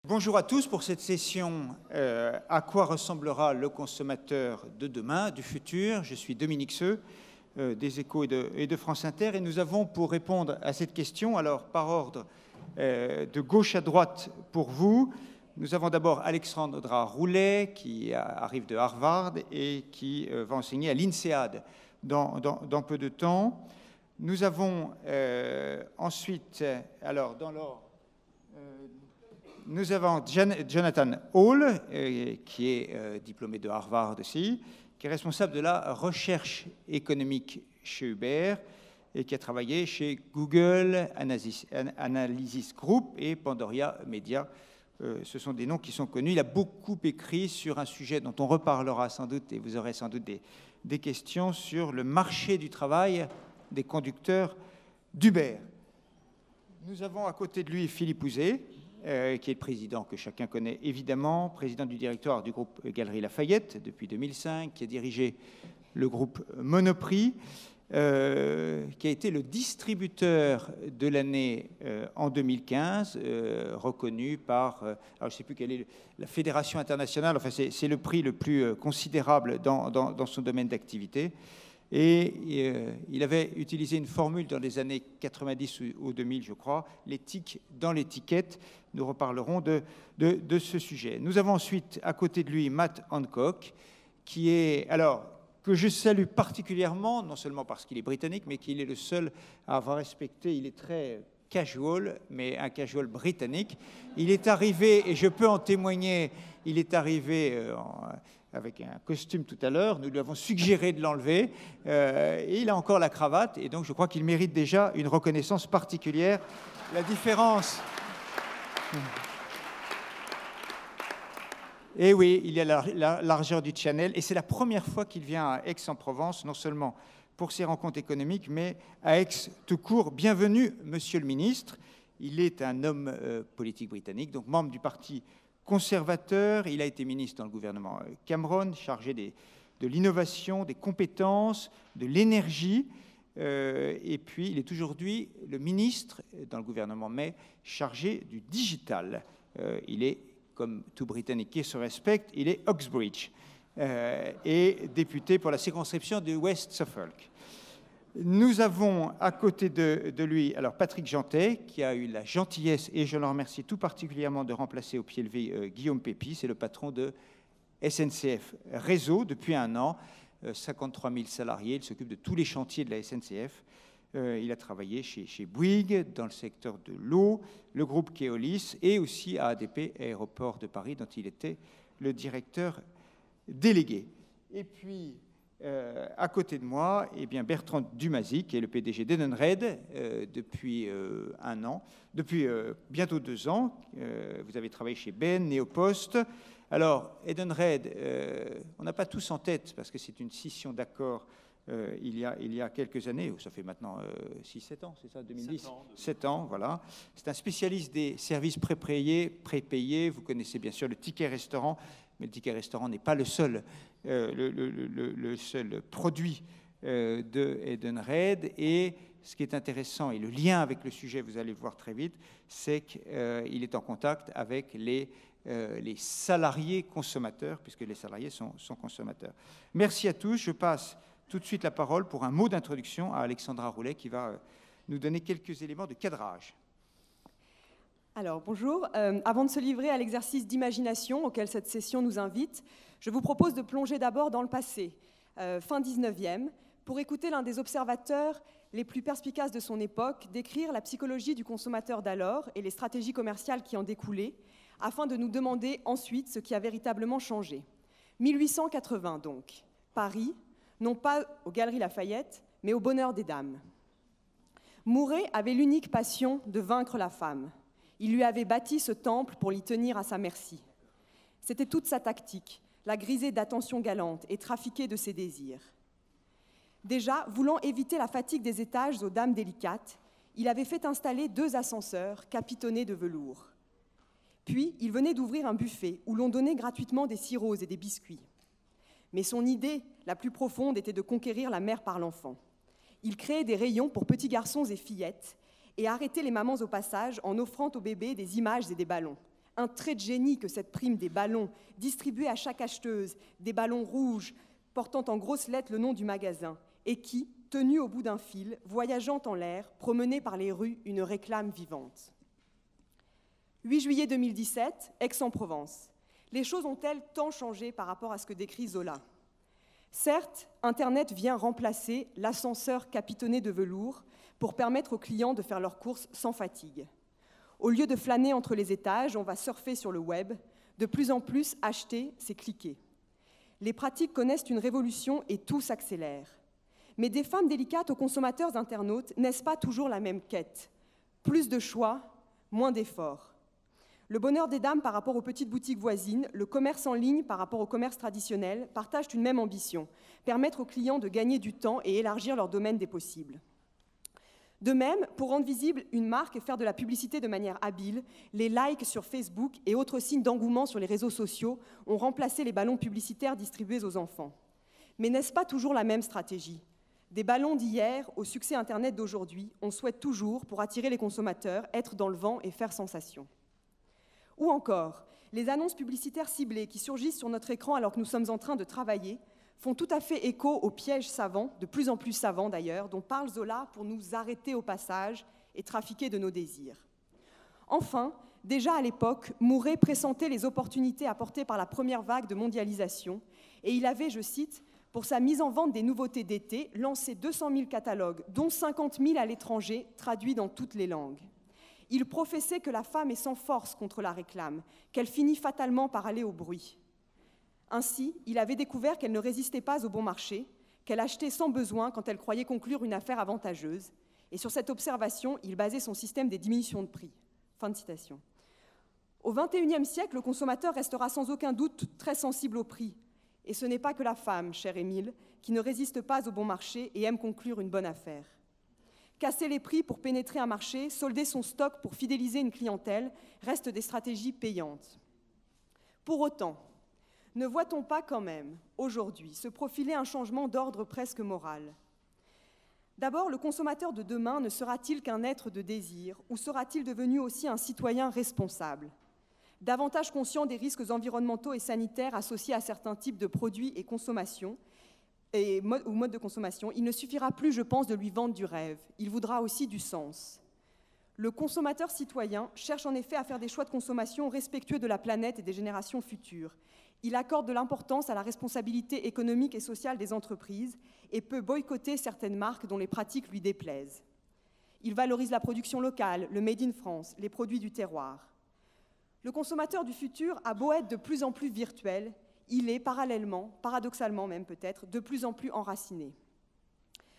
Bonjour à tous pour cette session à quoi ressemblera le consommateur de demain, du futur. Je suis Dominique Seux, des Échos et de France Inter, et nous avons pour répondre à cette question, alors par ordre de gauche à droite pour vous, nous avons d'abord Alexandra Roulet qui arrive de Harvard et qui va enseigner à l'INSEAD dans peu de temps. Nous avons ensuite, alors dans l'ordre, nous avons Jonathan Hall, qui est diplômé de Harvard aussi, qui est responsable de la recherche économique chez Uber et qui a travaillé chez Google, Analysis Group et Pandoria Media. Ce sont des noms qui sont connus. Il a beaucoup écrit sur un sujet dont on reparlera sans doute, et vous aurez sans doute des questions sur le marché du travail des conducteurs d'Uber. Nous avons à côté de lui Philippe Houzé, qui est le président que chacun connaît évidemment, président du directoire du groupe Galeries Lafayette depuis 2005, qui a dirigé le groupe Monoprix, qui a été le distributeur de l'année en 2015, reconnu par, alors je ne sais plus quelle est la Fédération internationale, enfin c'est le prix le plus considérable dans son domaine d'activité. Et il avait utilisé une formule dans les années 90 ou 2000, je crois, l'éthique dans l'étiquette. Nous reparlerons de ce sujet. Nous avons ensuite à côté de lui Matt Hancock, qui est, alors, que je salue particulièrement, non seulement parce qu'il est britannique, mais qu'il est le seul à avoir respecté, il est très casual, mais un casual britannique. Il est arrivé, et je peux en témoigner, il est arrivé avec un costume tout à l'heure, nous lui avons suggéré de l'enlever, et il a encore la cravate, et donc je crois qu'il mérite déjà une reconnaissance particulière. La différence... Et oui, il y a la largeur du channel, et c'est la première fois qu'il vient à Aix-en-Provence, non seulement pour ses rencontres économiques, mais à Aix tout court. Bienvenue, monsieur le ministre. Il est un homme politique britannique, donc membre du parti conservateur. Il a été ministre dans le gouvernement Cameron, chargé de l'innovation, des compétences, de l'énergie. Et puis, il est aujourd'hui le ministre dans le gouvernement May, chargé du digital. Il est, comme tout Britannique qui se respecte, il est Oxbridge et député pour la circonscription de West Suffolk. Nous avons à côté de lui alors Patrick Jeantet, qui a eu la gentillesse, et je le remercie tout particulièrement, de remplacer au pied levé Guillaume Pépi. C'est le patron de SNCF Réseau depuis un an, 53 000 salariés. Il s'occupe de tous les chantiers de la SNCF. Il a travaillé chez Bouygues, dans le secteur de l'eau, le groupe Keolis, et aussi à ADP, Aéroport de Paris, dont il était le directeur délégué. Et puis, à côté de moi, eh bien Bertrand Dumazy, qui est le PDG d'Edenred depuis un an, depuis bientôt 2 ans. Vous avez travaillé chez Ben, Néopost. Alors, Edenred, on n'a pas tous en tête, parce que c'est une scission d'accords il y a quelques années, ça fait maintenant 6-7 ans, c'est ça, 2010 7 ans, voilà. C'est un spécialiste des services prépayés. Vous connaissez bien sûr le ticket restaurant, mais le ticket restaurant n'est pas le seul produit de Edenred. Et ce qui est intéressant, et le lien avec le sujet, vous allez le voir très vite, c'est qu'il est en contact avec les salariés consommateurs, puisque les salariés sont consommateurs. Merci à tous. Je passe tout de suite la parole pour un mot d'introduction à Alexandra Roulet, qui va nous donner quelques éléments de cadrage. Alors, bonjour. Avant de se livrer à l'exercice d'imagination auquel cette session nous invite, je vous propose de plonger d'abord dans le passé, fin 19e, pour écouter l'un des observateurs les plus perspicaces de son époque décrire la psychologie du consommateur d'alors et les stratégies commerciales qui en découlaient, afin de nous demander ensuite ce qui a véritablement changé. 1880 donc, Paris, non pas aux Galeries Lafayette, mais au bonheur des dames. Mouret avait l'unique passion de vaincre la femme. Il lui avait bâti ce temple pour l'y tenir à sa merci. C'était toute sa tactique, la griser d'attentions galantes et trafiquer de ses désirs. Déjà, voulant éviter la fatigue des étages aux dames délicates, il avait fait installer 2 ascenseurs capitonnés de velours. Puis, il venait d'ouvrir un buffet où l'on donnait gratuitement des sirops et des biscuits. Mais son idée la plus profonde était de conquérir la mère par l'enfant. Il créait des rayons pour petits garçons et fillettes et arrêtait les mamans au passage en offrant aux bébés des images et des ballons. Un trait de génie que cette prime des ballons, distribuée à chaque acheteuse, des ballons rouges, portant en grosses lettres le nom du magasin, et qui, tenue au bout d'un fil, voyageant en l'air, promenait par les rues une réclame vivante. 8 juillet 2017, Aix-en-Provence. Les choses ont-elles tant changé par rapport à ce que décrit Zola? Certes, Internet vient remplacer l'ascenseur capitonné de velours pour permettre aux clients de faire leurs courses sans fatigue. Au lieu de flâner entre les étages, on va surfer sur le web. De plus en plus, acheter, c'est cliquer. Les pratiques connaissent une révolution et tout s'accélère. Mais des femmes délicates aux consommateurs internautes, n'est-ce pas toujours la même quête? Plus de choix, moins d'efforts. Le bonheur des dames par rapport aux petites boutiques voisines, le commerce en ligne par rapport au commerce traditionnel partagent une même ambition, permettre aux clients de gagner du temps et élargir leur domaine des possibles. De même, pour rendre visible une marque et faire de la publicité de manière habile, les likes sur Facebook et autres signes d'engouement sur les réseaux sociaux ont remplacé les ballons publicitaires distribués aux enfants. Mais n'est-ce pas toujours la même stratégie? Des ballons d'hier au succès Internet d'aujourd'hui, on souhaite toujours, pour attirer les consommateurs, être dans le vent et faire sensation. Ou encore, les annonces publicitaires ciblées qui surgissent sur notre écran alors que nous sommes en train de travailler font tout à fait écho aux pièges savants, de plus en plus savants d'ailleurs, dont parle Zola pour nous arrêter au passage et trafiquer de nos désirs. Enfin, déjà à l'époque, Mouret pressentait les opportunités apportées par la première vague de mondialisation et il avait, je cite, « pour sa mise en vente des nouveautés d'été, lancé 200 000 catalogues, dont 50 000 à l'étranger, traduits dans toutes les langues. Il professait que la femme est sans force contre la réclame, qu'elle finit fatalement par aller au bruit. Ainsi, il avait découvert qu'elle ne résistait pas au bon marché, qu'elle achetait sans besoin quand elle croyait conclure une affaire avantageuse. Et sur cette observation, il basait son système des diminutions de prix. » Fin de citation. Au XXIe siècle, le consommateur restera sans aucun doute très sensible au prix. Et ce n'est pas que la femme, cher Émile, qui ne résiste pas au bon marché et aime conclure une bonne affaire. Casser les prix pour pénétrer un marché, solder son stock pour fidéliser une clientèle, restent des stratégies payantes. Pour autant, ne voit-on pas quand même, aujourd'hui, se profiler un changement d'ordre presque moral? D'abord, le consommateur de demain ne sera-t-il qu'un être de désir ou sera-t-il devenu aussi un citoyen responsable, davantage conscient des risques environnementaux et sanitaires associés à certains types de produits et consommations, ou mode de consommation? Il ne suffira plus, je pense, de lui vendre du rêve. Il voudra aussi du sens. Le consommateur citoyen cherche en effet à faire des choix de consommation respectueux de la planète et des générations futures. Il accorde de l'importance à la responsabilité économique et sociale des entreprises et peut boycotter certaines marques dont les pratiques lui déplaisent. Il valorise la production locale, le Made in France, les produits du terroir. Le consommateur du futur a beau être de plus en plus virtuel, il est parallèlement, paradoxalement même peut-être, de plus en plus enraciné.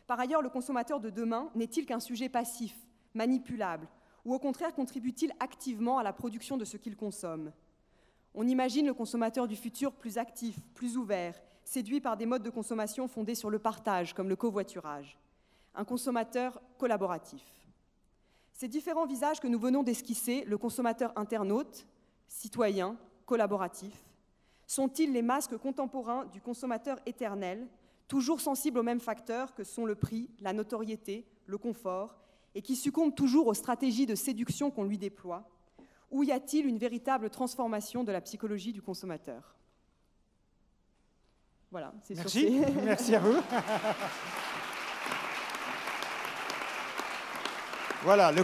Par ailleurs, le consommateur de demain n'est-il qu'un sujet passif, manipulable, ou au contraire contribue-t-il activement à la production de ce qu'il consomme? On imagine le consommateur du futur plus actif, plus ouvert, séduit par des modes de consommation fondés sur le partage, comme le covoiturage. Un consommateur collaboratif. Ces différents visages que nous venons d'esquisser, le consommateur internaute, citoyen, collaboratif, sont-ils les masques contemporains du consommateur éternel, toujours sensible aux mêmes facteurs que sont le prix, la notoriété, le confort, et qui succombe toujours aux stratégies de séduction qu'on lui déploie? Ou y a-t-il une véritable transformation de la psychologie du consommateur? Voilà, c'est Merci, merci à vous. Voilà, le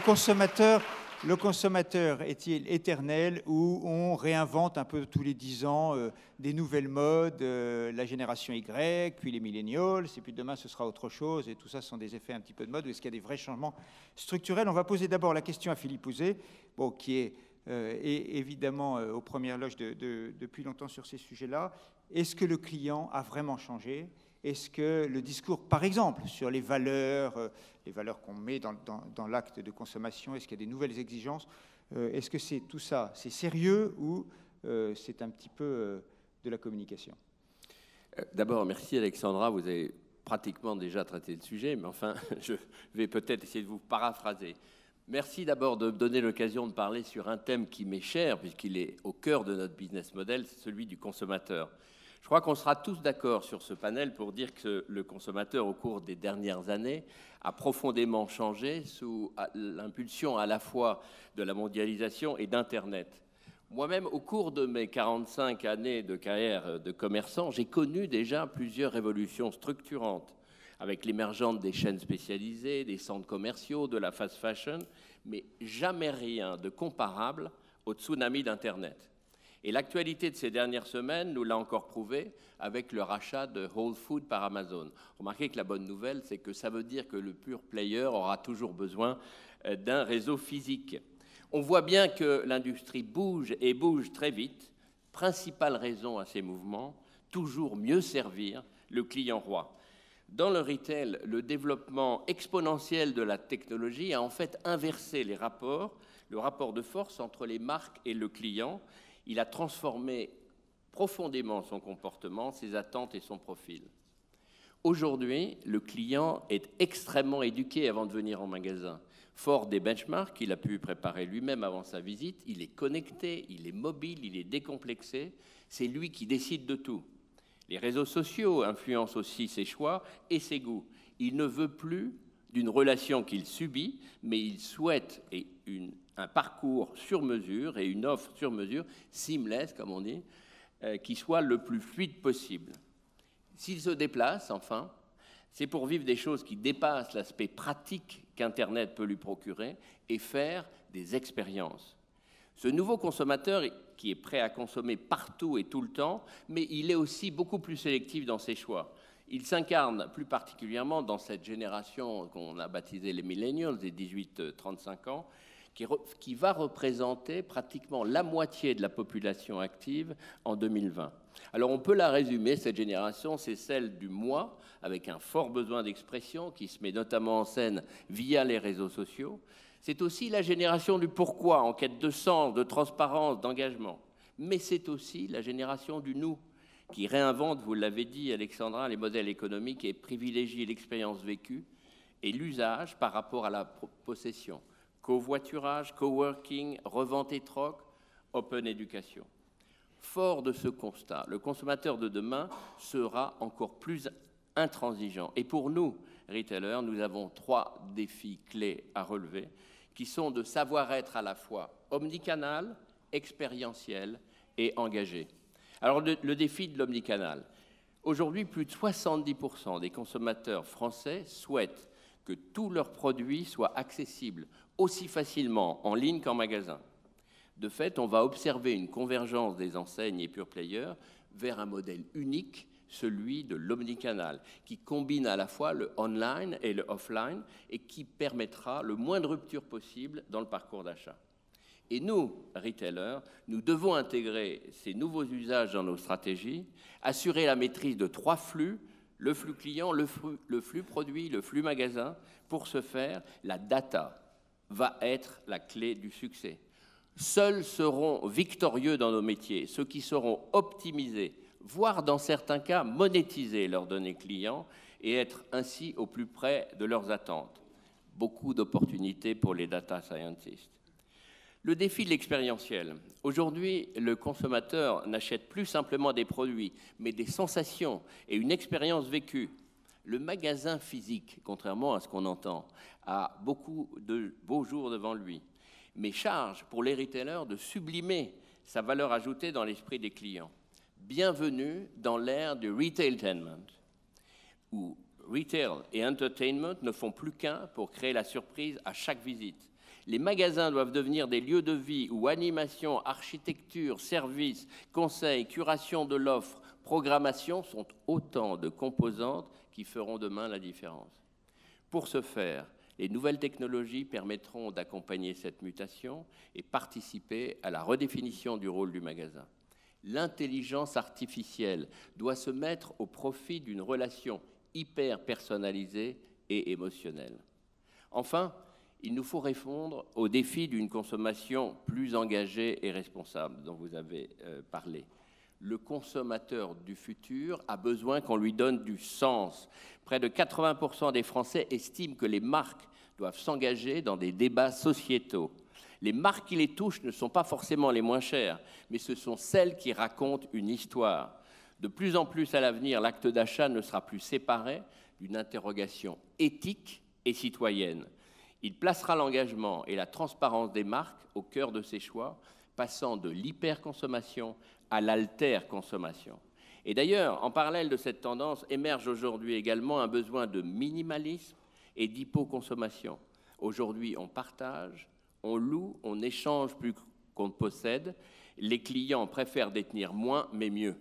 consommateur est-il éternel ou on réinvente un peu tous les 10 ans des nouvelles modes, la génération Y, puis les millennials, et puis demain ce sera autre chose, et tout ça sont des effets un petit peu de mode, ou est-ce qu'il y a des vrais changements structurels? On va poser d'abord la question à Philippe Houzé, bon, qui est évidemment aux premières loges depuis longtemps sur ces sujets-là. Est-ce que le client a vraiment changé? Est-ce que le discours, par exemple, sur les valeurs qu'on met dans l'acte de consommation, est-ce qu'il y a des nouvelles exigences? Est-ce que c'est tout ça, c'est sérieux ou c'est un petit peu de la communication? D'abord, merci Alexandra, vous avez pratiquement déjà traité le sujet, mais enfin, je vais peut-être essayer de vous paraphraser. Merci d'abord de me donner l'occasion de parler sur un thème qui m'est cher, puisqu'il est au cœur de notre business model, c'est celui du consommateur. Je crois qu'on sera tous d'accord sur ce panel pour dire que le consommateur, au cours des dernières années, a profondément changé sous l'impulsion à la fois de la mondialisation et d'Internet. Moi-même, au cours de mes 45 années de carrière de commerçant, j'ai connu déjà plusieurs révolutions structurantes, avec l'émergence des chaînes spécialisées, des centres commerciaux, de la fast fashion, mais jamais rien de comparable au tsunami d'Internet. Et l'actualité de ces dernières semaines nous l'a encore prouvé avec le rachat de Whole Foods par Amazon. Remarquez que la bonne nouvelle, c'est que ça veut dire que le pure player aura toujours besoin d'un réseau physique. On voit bien que l'industrie bouge et bouge très vite. Principale raison à ces mouvements, toujours mieux servir le client roi. Dans le retail, le développement exponentiel de la technologie a en fait inversé le rapport de force entre les marques et le client. Il a transformé profondément son comportement, ses attentes et son profil. Aujourd'hui, le client est extrêmement éduqué avant de venir en magasin. Fort des benchmarks qu'il a pu préparer lui-même avant sa visite, il est connecté, il est mobile, il est décomplexé. C'est lui qui décide de tout. Les réseaux sociaux influencent aussi ses choix et ses goûts. Il ne veut plus d'une relation qu'il subit, mais il souhaite un parcours sur mesure et une offre sur mesure, seamless, comme on dit, qui soit le plus fluide possible. S'il se déplace, enfin, c'est pour vivre des choses qui dépassent l'aspect pratique qu'Internet peut lui procurer et faire des expériences. Ce nouveau consommateur qui est prêt à consommer partout et tout le temps, mais il est aussi beaucoup plus sélectif dans ses choix. Il s'incarne plus particulièrement dans cette génération qu'on a baptisée les millennials, des 18-35 ans, qui va représenter pratiquement la moitié de la population active en 2020. Alors on peut la résumer, cette génération, c'est celle du moi, avec un fort besoin d'expression qui se met notamment en scène via les réseaux sociaux. C'est aussi la génération du pourquoi, en quête de sens, de transparence, d'engagement. Mais c'est aussi la génération du nous, qui réinvente, vous l'avez dit Alexandra, les modèles économiques et privilégie l'expérience vécue et l'usage par rapport à la possession. Covoiturage, coworking, revente et troc, open education. Fort de ce constat, le consommateur de demain sera encore plus intransigeant. Et pour nous, retailers, nous avons 3 défis clés à relever, qui sont de savoir être à la fois omnicanal, expérientiel et engagé. Alors le défi de l'omnicanal. Aujourd'hui, plus de 70% des consommateurs français souhaitent que tous leurs produits soient accessibles aussi facilement en ligne qu'en magasin. De fait, on va observer une convergence des enseignes et pure players vers un modèle unique, celui de l'omnicanal, qui combine à la fois le online et le offline et qui permettra le moins de rupture possible dans le parcours d'achat. Et nous, retailers, nous devons intégrer ces nouveaux usages dans nos stratégies, assurer la maîtrise de 3 flux, le flux client, le flux produit, le flux magasin. Pour ce faire, la data va être la clé du succès. Seuls seront victorieux dans nos métiers ceux qui sauront optimiser, voire dans certains cas monétiser leurs données clients et être ainsi au plus près de leurs attentes. Beaucoup d'opportunités pour les data scientists. Le défi de l'expérientiel. Aujourd'hui, le consommateur n'achète plus simplement des produits, mais des sensations et une expérience vécue. Le magasin physique, contrairement à ce qu'on entend, a beaucoup de beaux jours devant lui, mais charge pour les retailers de sublimer sa valeur ajoutée dans l'esprit des clients. Bienvenue dans l'ère du retailtainment, où retail et entertainment ne font plus qu'un pour créer la surprise à chaque visite. Les magasins doivent devenir des lieux de vie où animation, architecture, services, conseils, curation de l'offre, programmation sont autant de composantes qui feront demain la différence. Pour ce faire, les nouvelles technologies permettront d'accompagner cette mutation et participer à la redéfinition du rôle du magasin. L'intelligence artificielle doit se mettre au profit d'une relation hyper personnalisée et émotionnelle. Enfin, il nous faut répondre au défi d'une consommation plus engagée et responsable dont vous avez parlé. Le consommateur du futur a besoin qu'on lui donne du sens. Près de 80% des Français estiment que les marques doivent s'engager dans des débats sociétaux. Les marques qui les touchent ne sont pas forcément les moins chères, mais ce sont celles qui racontent une histoire. De plus en plus à l'avenir, l'acte d'achat ne sera plus séparé d'une interrogation éthique et citoyenne. Il placera l'engagement et la transparence des marques au cœur de ses choix, passant de l'hyperconsommation à l'alterconsommation. Et d'ailleurs, en parallèle de cette tendance, émerge aujourd'hui également un besoin de minimalisme et d'hypoconsommation. Aujourd'hui, on partage, on loue, on échange plus qu'on ne possède. Les clients préfèrent détenir moins, mais mieux.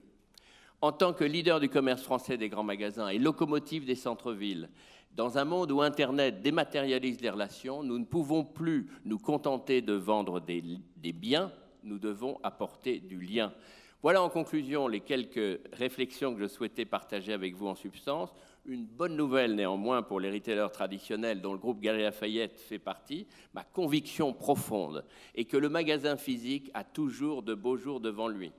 En tant que leader du commerce français des grands magasins et locomotive des centres-villes, dans un monde où Internet dématérialise les relations, nous ne pouvons plus nous contenter de vendre des biens, nous devons apporter du lien. Voilà en conclusion les quelques réflexions que je souhaitais partager avec vous en substance. Une bonne nouvelle néanmoins pour les retailers traditionnels dont le groupe Galeries Lafayette fait partie. Ma conviction profonde est que le magasin physique a toujours de beaux jours devant lui.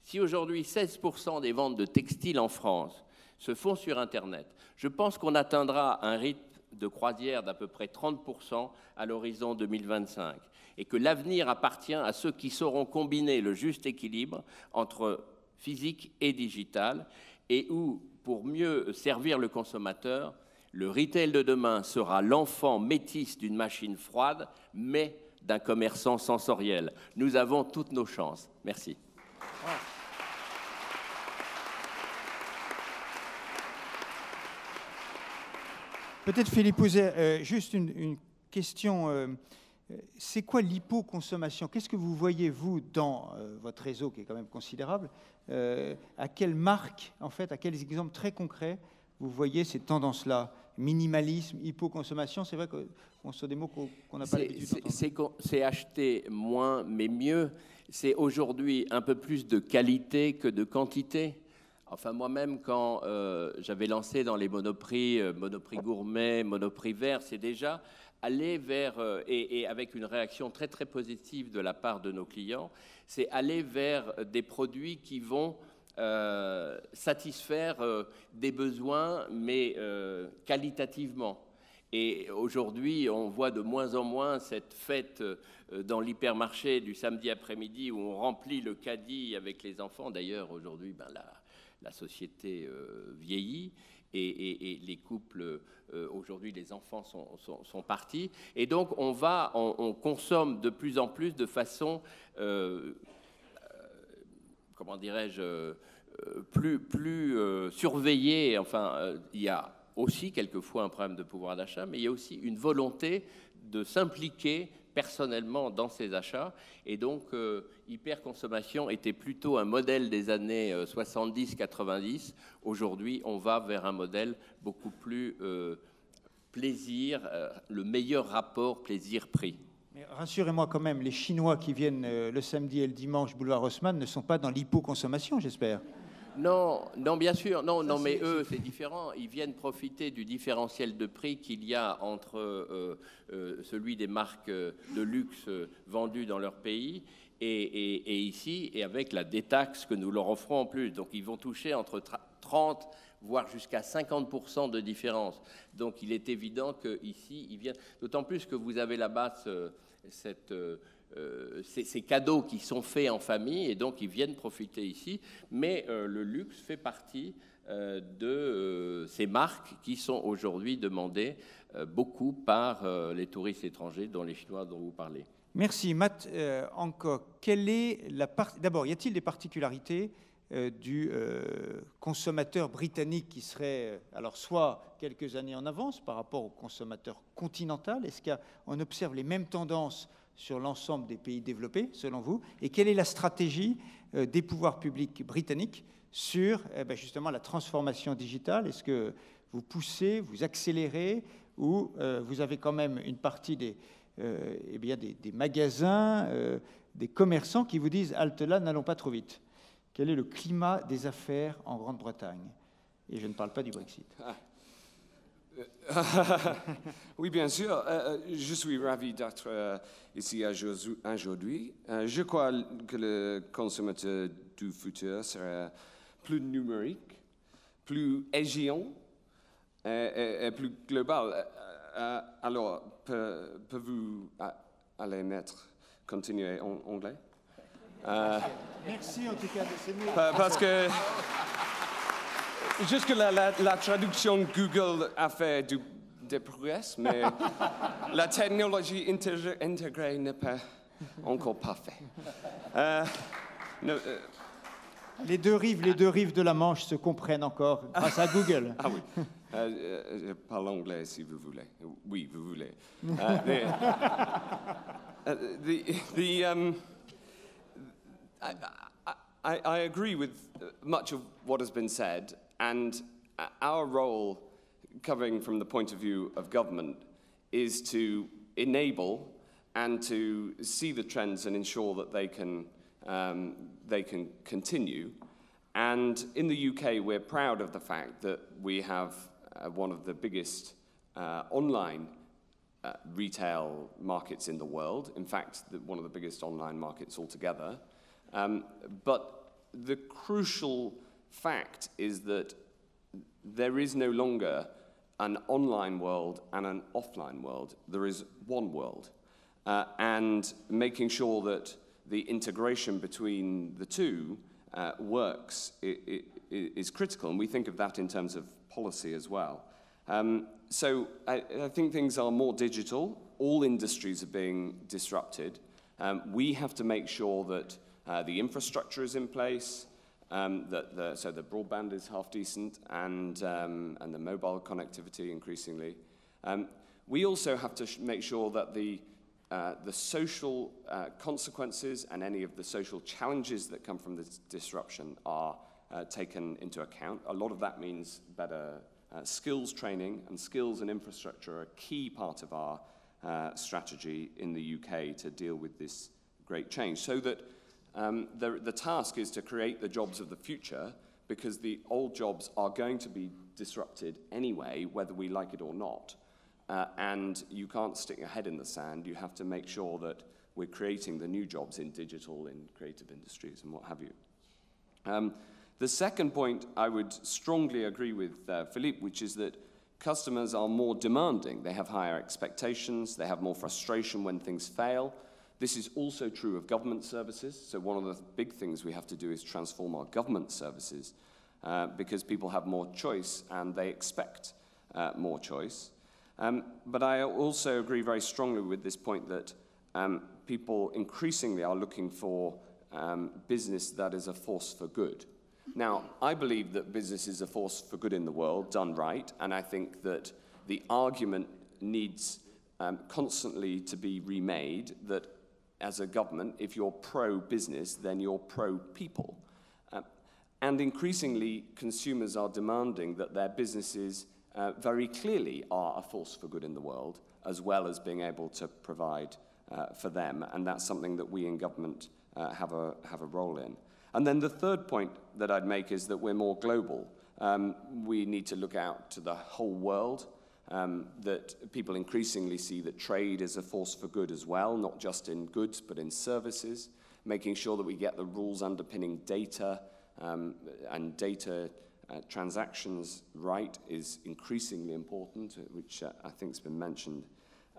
Si aujourd'hui 16% des ventes de textiles en France se font sur Internet, je pense qu'on atteindra un rythme de croisière d'à peu près 30% à l'horizon 2025 et que l'avenir appartient à ceux qui sauront combiner le juste équilibre entre physique et digital et où, pour mieux servir le consommateur, le retail de demain sera l'enfant métis d'une machine froide, mais d'un commerçant sensoriel. Nous avons toutes nos chances. Merci. Peut-être Philippe Houzet, juste une question. C'est quoi l'hypoconsommation? Qu'est-ce que vous voyez, vous, dans votre réseau, qui est quand même considérable? À quelle marque, en fait, à quels exemples très concrets vous voyez ces tendances-là? Minimalisme, hypoconsommation, c'est vrai qu'on sont des mots qu'on n'a pas l'habitude d'entendre. C'est acheter moins, mais mieux. C'est aujourd'hui un peu plus de qualité que de quantité. Enfin, moi-même, quand j'avais lancé dans les Monoprix, Monoprix gourmet, Monoprix vert, c'est déjà aller vers, et avec une réaction très très positive de la part de nos clients, c'est aller vers des produits qui vont satisfaire des besoins, mais qualitativement. Et aujourd'hui, on voit de moins en moins cette fête dans l'hypermarché du samedi après-midi où on remplit le caddie avec les enfants. D'ailleurs, aujourd'hui, la société vieillit et les couples, aujourd'hui, les enfants sont partis. Et donc, on consomme de plus en plus de façon, comment dirais-je, plus surveillée. Enfin, il y a aussi quelquefois un problème de pouvoir d'achat, mais il y a aussi une volonté de s'impliquer personnellement dans ses achats. Et donc, hyperconsommation était plutôt un modèle des années 70-90. Aujourd'hui, on va vers un modèle beaucoup plus plaisir, le meilleur rapport plaisir-prix. Mais rassurez-moi quand même, les Chinois qui viennent le samedi et le dimanche boulevard Haussmann ne sont pas dans l'hypoconsommation, j'espère. Non, bien sûr, non, mais eux, c'est différent. Ils viennent profiter du différentiel de prix qu'il y a entre celui des marques de luxe vendues dans leur pays et ici, et avec la détaxe que nous leur offrons en plus. Donc, ils vont toucher entre 30, voire jusqu'à 50% de différence. Donc, il est évident qu'ici, ils viennent... D'autant plus que vous avez là-bas ces cadeaux qui sont faits en famille et donc ils viennent profiter ici. Mais le luxe fait partie de ces marques qui sont aujourd'hui demandées beaucoup par les touristes étrangers, dont les Chinois dont vous parlez. Merci. Matt Hancock, d'abord, y a-t-il des particularités du consommateur britannique qui serait alors soit quelques années en avance par rapport au consommateur continental? Est-ce qu'on observe les mêmes tendances sur l'ensemble des pays développés, selon vous? Et quelle est la stratégie des pouvoirs publics britanniques sur justement la transformation digitale? Est-ce que vous poussez, vous accélérez, ou vous avez quand même une partie des magasins, des commerçants qui vous disent « halte là, n'allons pas trop vite ». Quel est le climat des affaires en Grande-Bretagne? Et je ne parle pas du Brexit. Oui, bien sûr. Je suis ravi d'être ici aujourd'hui. Je crois que le consommateur du futur sera plus numérique, plus exigeant et plus global. Alors, peut-vous aller continuer en anglais? Merci en tout cas de ces mots. Parce que jusque la traduction Google a fait des progrès, mais la technologie intégrée n'est pas encore parfaite. Les deux rives de la Manche se comprennent encore grâce à Google. Ah oui. Je parle anglais si vous voulez. Oui, vous voulez. I agree with much of what has been said, and our role, coming from the point of view of government, is to enable and to see the trends and ensure that they can continue. And in the UK, we're proud of the fact that we have one of the biggest online retail markets in the world. In fact, one of the biggest online markets altogether. But the crucial fact is that there is no longer an online world and an offline world. There is one world. And making sure that the integration between the two works is critical. And we think of that in terms of policy as well. So I think things are more digital. All industries are being disrupted. We have to make sure that the infrastructure is in place, so the broadband is half decent, and the mobile connectivity increasingly. We also have to make sure that the social consequences and any of the social challenges that come from this disruption are taken into account. A lot of that means better skills training, and skills and infrastructure are a key part of our strategy in the UK to deal with this great change. So that the task is to create the jobs of the future, because the old jobs are going to be disrupted anyway, whether we like it or not. And you can't stick your head in the sand. You have to make sure that we're creating the new jobs in digital, in creative industries, and what have you. The second point, I would strongly agree with Philippe, which is that customers are more demanding. They have higher expectations. They have more frustration when things fail. This is also true of government services. So one of the big things we have to do is transform our government services, because people have more choice and they expect more choice. But I also agree very strongly with this point that people increasingly are looking for business that is a force for good. Now, I believe that business is a force for good in the world, done right, and I think that the argument needs constantly to be remade that as a government, if you're pro-business, then you're pro-people. And increasingly, consumers are demanding that their businesses very clearly are a force for good in the world, as well as being able to provide for them, and that's something that we in government have a role in. And then the third point that I'd make is that we're more global. We need to look out to the whole world, that people increasingly see that trade is a force for good as well, not just in goods, but in services, making sure that we get the rules underpinning data and data transactions right is increasingly important, which I think has been mentioned.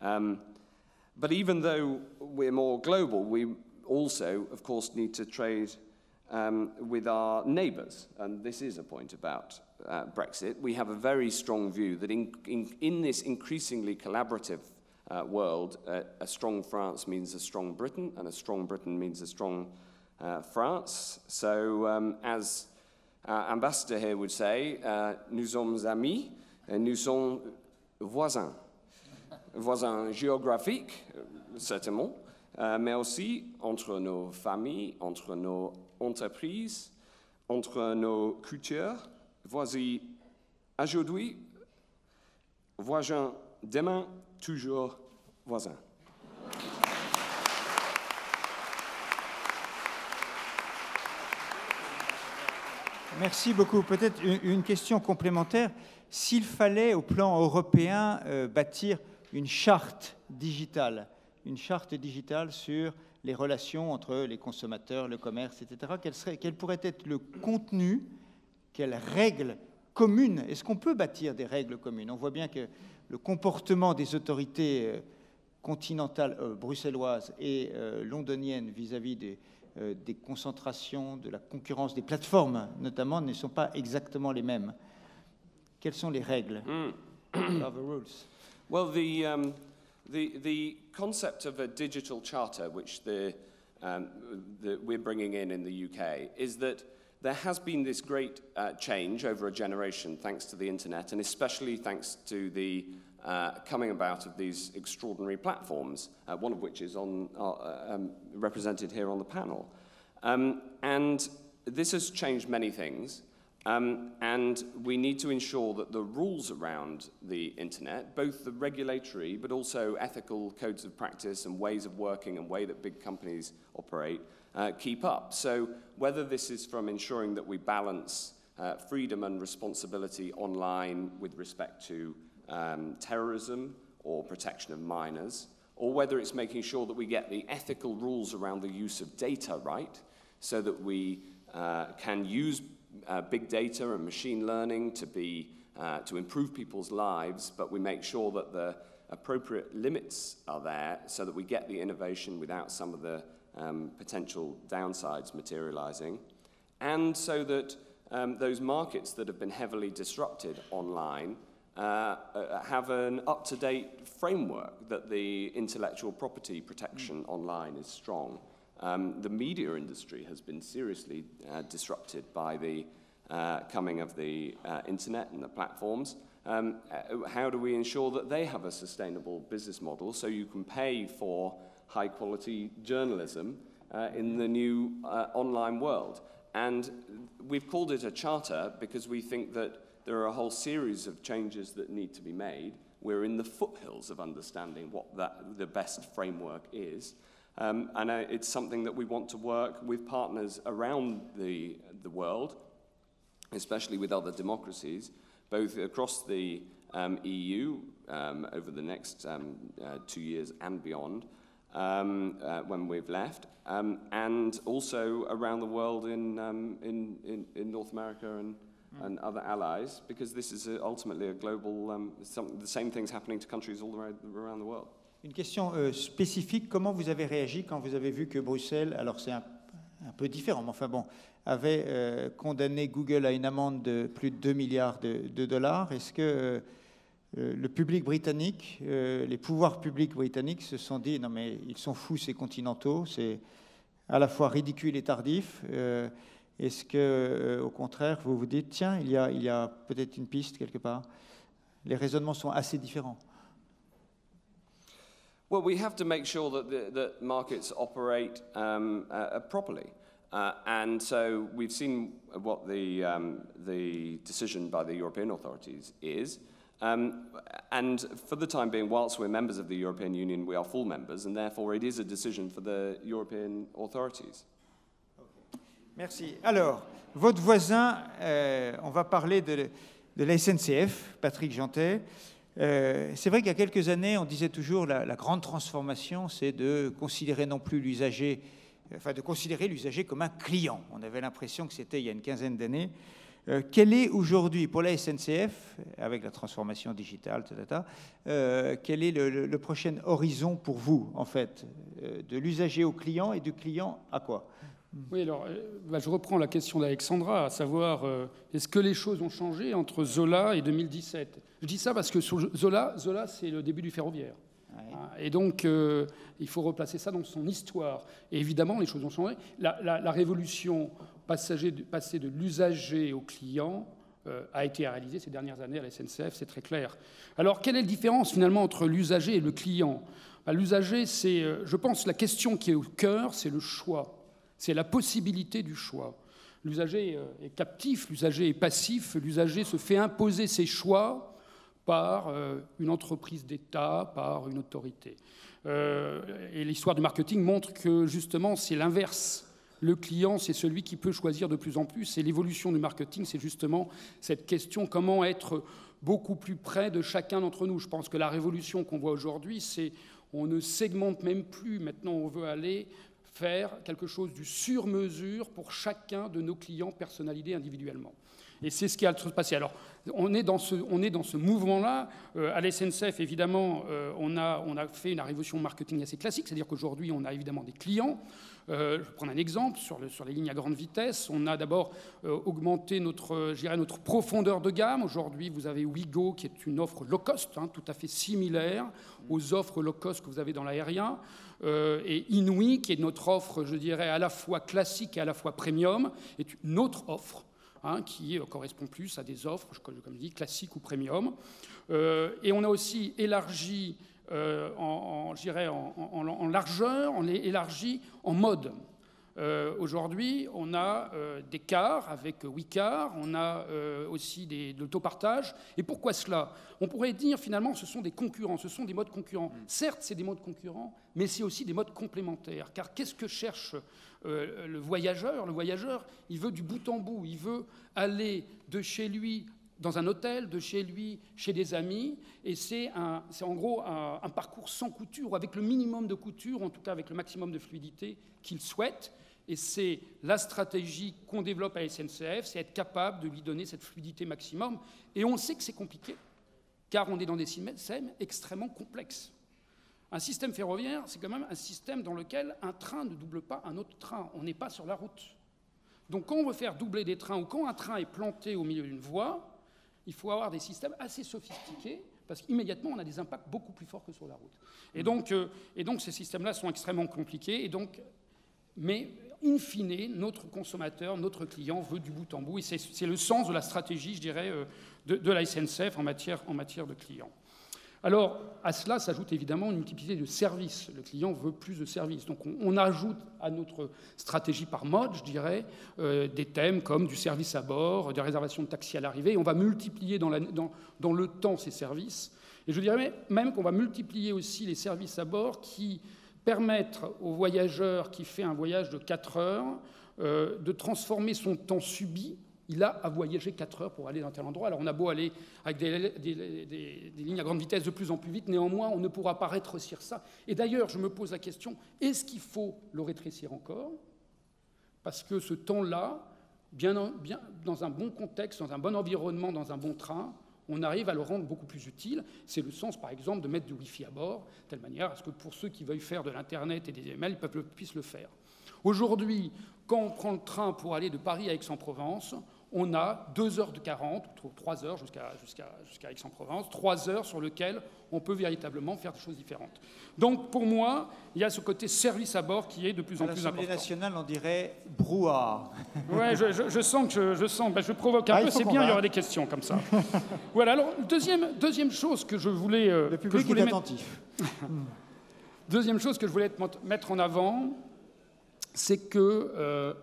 But even though we're more global, we also, of course, need to trade with our neighbours. And this is a point about Brexit. We have a very strong view that in this increasingly collaborative world, a strong France means a strong Britain, and a strong Britain means a strong France. So as our ambassador here would say, nous sommes amis, et nous sommes voisins. Voisins géographiques, certainement, mais aussi entre nos familles, entre nos entreprises, entre nos cultures. Voici aujourd'hui, voisins demain, toujours voisins. Merci beaucoup. Peut-être une question complémentaire. S'il fallait, au plan européen, bâtir une charte digitale sur les relations entre les consommateurs, le commerce, etc., quel pourrait être le contenu, quelles règles communes? Est-ce qu'on peut bâtir des règles communes? On voit bien que le comportement des autorités continentales, bruxelloises et londoniennes vis-à-vis des concentrations, de la concurrence, des plateformes notamment, ne sont pas exactement les mêmes. Quelles sont les règles? What are the rules? Well, the concept of a digital charter, which we're bringing in the UK, is that there has been this great change over a generation thanks to the internet, and especially thanks to the coming about of these extraordinary platforms, one of which is represented here on the panel. And this has changed many things, and we need to ensure that the rules around the internet, both the regulatory but also ethical codes of practice and ways of working and way that big companies operate, keep up. So whether this is from ensuring that we balance freedom and responsibility online with respect to terrorism or protection of minors, or whether it's making sure that we get the ethical rules around the use of data right, so that we can use big data and machine learning to improve people's lives, but we make sure that the appropriate limits are there so that we get the innovation without some of the potential downsides materializing, and so that those markets that have been heavily disrupted online have an up-to-date framework, that the intellectual property protection online is strong. The media industry has been seriously disrupted by the coming of the internet and the platforms. How do we ensure that they have a sustainable business model so you can pay for high-quality journalism in the new online world? And we've called it a charter because we think that there are a whole series of changes that need to be made. We're in the foothills of understanding what the best framework is. And it's something that we want to work with partners around the world, especially with other democracies, both across the EU over the next 2 years and beyond, when we've left, and also around the world in North America and other allies, because this is ultimately a global, the same things happening to countries all around the world. Une question spécifique, comment vous avez réagi quand vous avez vu que Bruxelles, alors c'est un peu différent, mais enfin bon, avait condamné Google à une amende de plus de 2 milliards de dollars? Est-ce que le public britannique, les pouvoirs publics britanniques se sont dit non mais ils sont fous ces continentaux, c'est à la fois ridicule et tardif? Est-ce que au contraire vous vous dites tiens il y a peut-être une piste quelque part? Les raisonnements sont assez différents. Well, we have to make sure that markets operate properly. And so we've seen what the decision by the European authorities is. And for the time being, whilst we're members of the European Union, we are full members, and therefore it is a decision for the European authorities. Merci. Alors, votre voisin, on va parler de la SNCF, Patrick Jeantet. C'est vrai qu'il y a quelques années, on disait toujours la grande transformation, c'est de considérer non plus l'usager, enfin de considérer l'usager comme un client. On avait l'impression que c'était il y a une quinzaine d'années. Quel est aujourd'hui, pour la SNCF, avec la transformation digitale, quel est le prochain horizon pour vous, en fait, de l'usager au client et du client à quoi? Oui, alors je reprends la question d'Alexandra, à savoir est-ce que les choses ont changé entre Zola et 2017? Je dis ça parce que sur Zola c'est le début du ferroviaire. Ouais. Et donc il faut replacer ça dans son histoire. Et évidemment, les choses ont changé. La révolution passer de l'usager au client a été réalisée ces dernières années à la SNCF, c'est très clair. Alors, quelle est la différence finalement entre l'usager et le client? L'usager, c'est, je pense, la question qui est au cœur, c'est le choix. C'est la possibilité du choix. L'usager est captif, l'usager est passif, l'usager se fait imposer ses choix par une entreprise d'État, par une autorité. Et l'histoire du marketing montre que, justement, c'est l'inverse. Le client, c'est celui qui peut choisir de plus en plus. Et l'évolution du marketing, c'est justement cette question, comment être beaucoup plus près de chacun d'entre nous. Je pense que la révolution qu'on voit aujourd'hui, c'est on ne segmente même plus. Maintenant, on veut aller faire quelque chose du sur-mesure pour chacun de nos clients personnalisés individuellement. Et c'est ce qui a se passer. Alors, on est dans ce mouvement-là. À la SNCF, évidemment, on a fait une révolution marketing assez classique, c'est-à-dire qu'aujourd'hui, on a évidemment des clients. Je vais prendre un exemple sur les lignes à grande vitesse. On a d'abord augmenté notre profondeur de gamme. Aujourd'hui, vous avez Ouigo, qui est une offre low cost, tout à fait similaire aux offres low cost que vous avez dans l'aérien. Et Inouï, qui est notre offre, je dirais, à la fois classique et à la fois premium, est une autre offre qui correspond plus à des offres, comme je dis, classiques ou premium. Et on a aussi élargi en largeur, on est élargi en mode. Aujourd'hui, on a des cars avec WeCar, on a aussi de l'autopartage. Et pourquoi cela? On pourrait dire finalement ce sont des concurrents, ce sont des modes concurrents. Certes, c'est des modes concurrents, mais c'est aussi des modes complémentaires. Car qu'est-ce que cherche le voyageur? Le voyageur, il veut du bout en bout, il veut aller de chez lui dans un hôtel, de chez lui, chez des amis, et c'est en gros un parcours sans couture, ou avec le minimum de couture, en tout cas avec le maximum de fluidité qu'il souhaite, et c'est la stratégie qu'on développe à SNCF, c'est être capable de lui donner cette fluidité maximum, et on sait que c'est compliqué, car on est dans des systèmes extrêmement complexes. Un système ferroviaire, c'est quand même un système dans lequel un train ne double pas un autre train, on n'est pas sur la route. Donc quand on veut faire doubler des trains, ou quand un train est planté au milieu d'une voie, il faut avoir des systèmes assez sophistiqués, parce qu'immédiatement, on a des impacts beaucoup plus forts que sur la route. Et donc ces systèmes-là sont extrêmement compliqués. Mais, in fine, notre consommateur, notre client veut du bout en bout. Et c'est le sens de la stratégie, je dirais, de la SNCF en matière de clients. Alors, à cela s'ajoute évidemment une multiplicité de services. Le client veut plus de services. Donc, on ajoute à notre stratégie par mode, je dirais, des thèmes comme du service à bord, des réservations de taxi à l'arrivée. On va multiplier dans le temps ces services. Et je dirais même qu'on va multiplier aussi les services à bord qui permettent au voyageur qui fait un voyage de 4 heures de transformer son temps subi. Il a à voyager 4 heures pour aller dans tel endroit. Alors on a beau aller avec des lignes à grande vitesse de plus en plus vite, néanmoins on ne pourra pas rétrécir ça. Et d'ailleurs, je me pose la question, est-ce qu'il faut le rétrécir encore? Parce que ce temps-là, bien dans un bon contexte, dans un bon environnement, dans un bon train, on arrive à le rendre beaucoup plus utile. C'est le sens, par exemple, de mettre du Wi-Fi à bord, de telle manière à ce que pour ceux qui veuillent faire de l'Internet et des emails, ils puissent le faire. Aujourd'hui, quand on prend le train pour aller de Paris à Aix-en-Provence, on a 2h40, 3 heures jusqu'à Aix-en-Provence, 3 heures sur lesquelles on peut véritablement faire des choses différentes. Donc, pour moi, il y a ce côté service à bord qui est de plus en plus important. À l'Assemblée nationale, on dirait brouhaha. Oui, je sens, je provoque un peu, c'est bien, il y aura des questions comme ça. Voilà, alors, deuxième chose que je voulais... Le public est attentif. Deuxième chose que je voulais mettre en avant, c'est que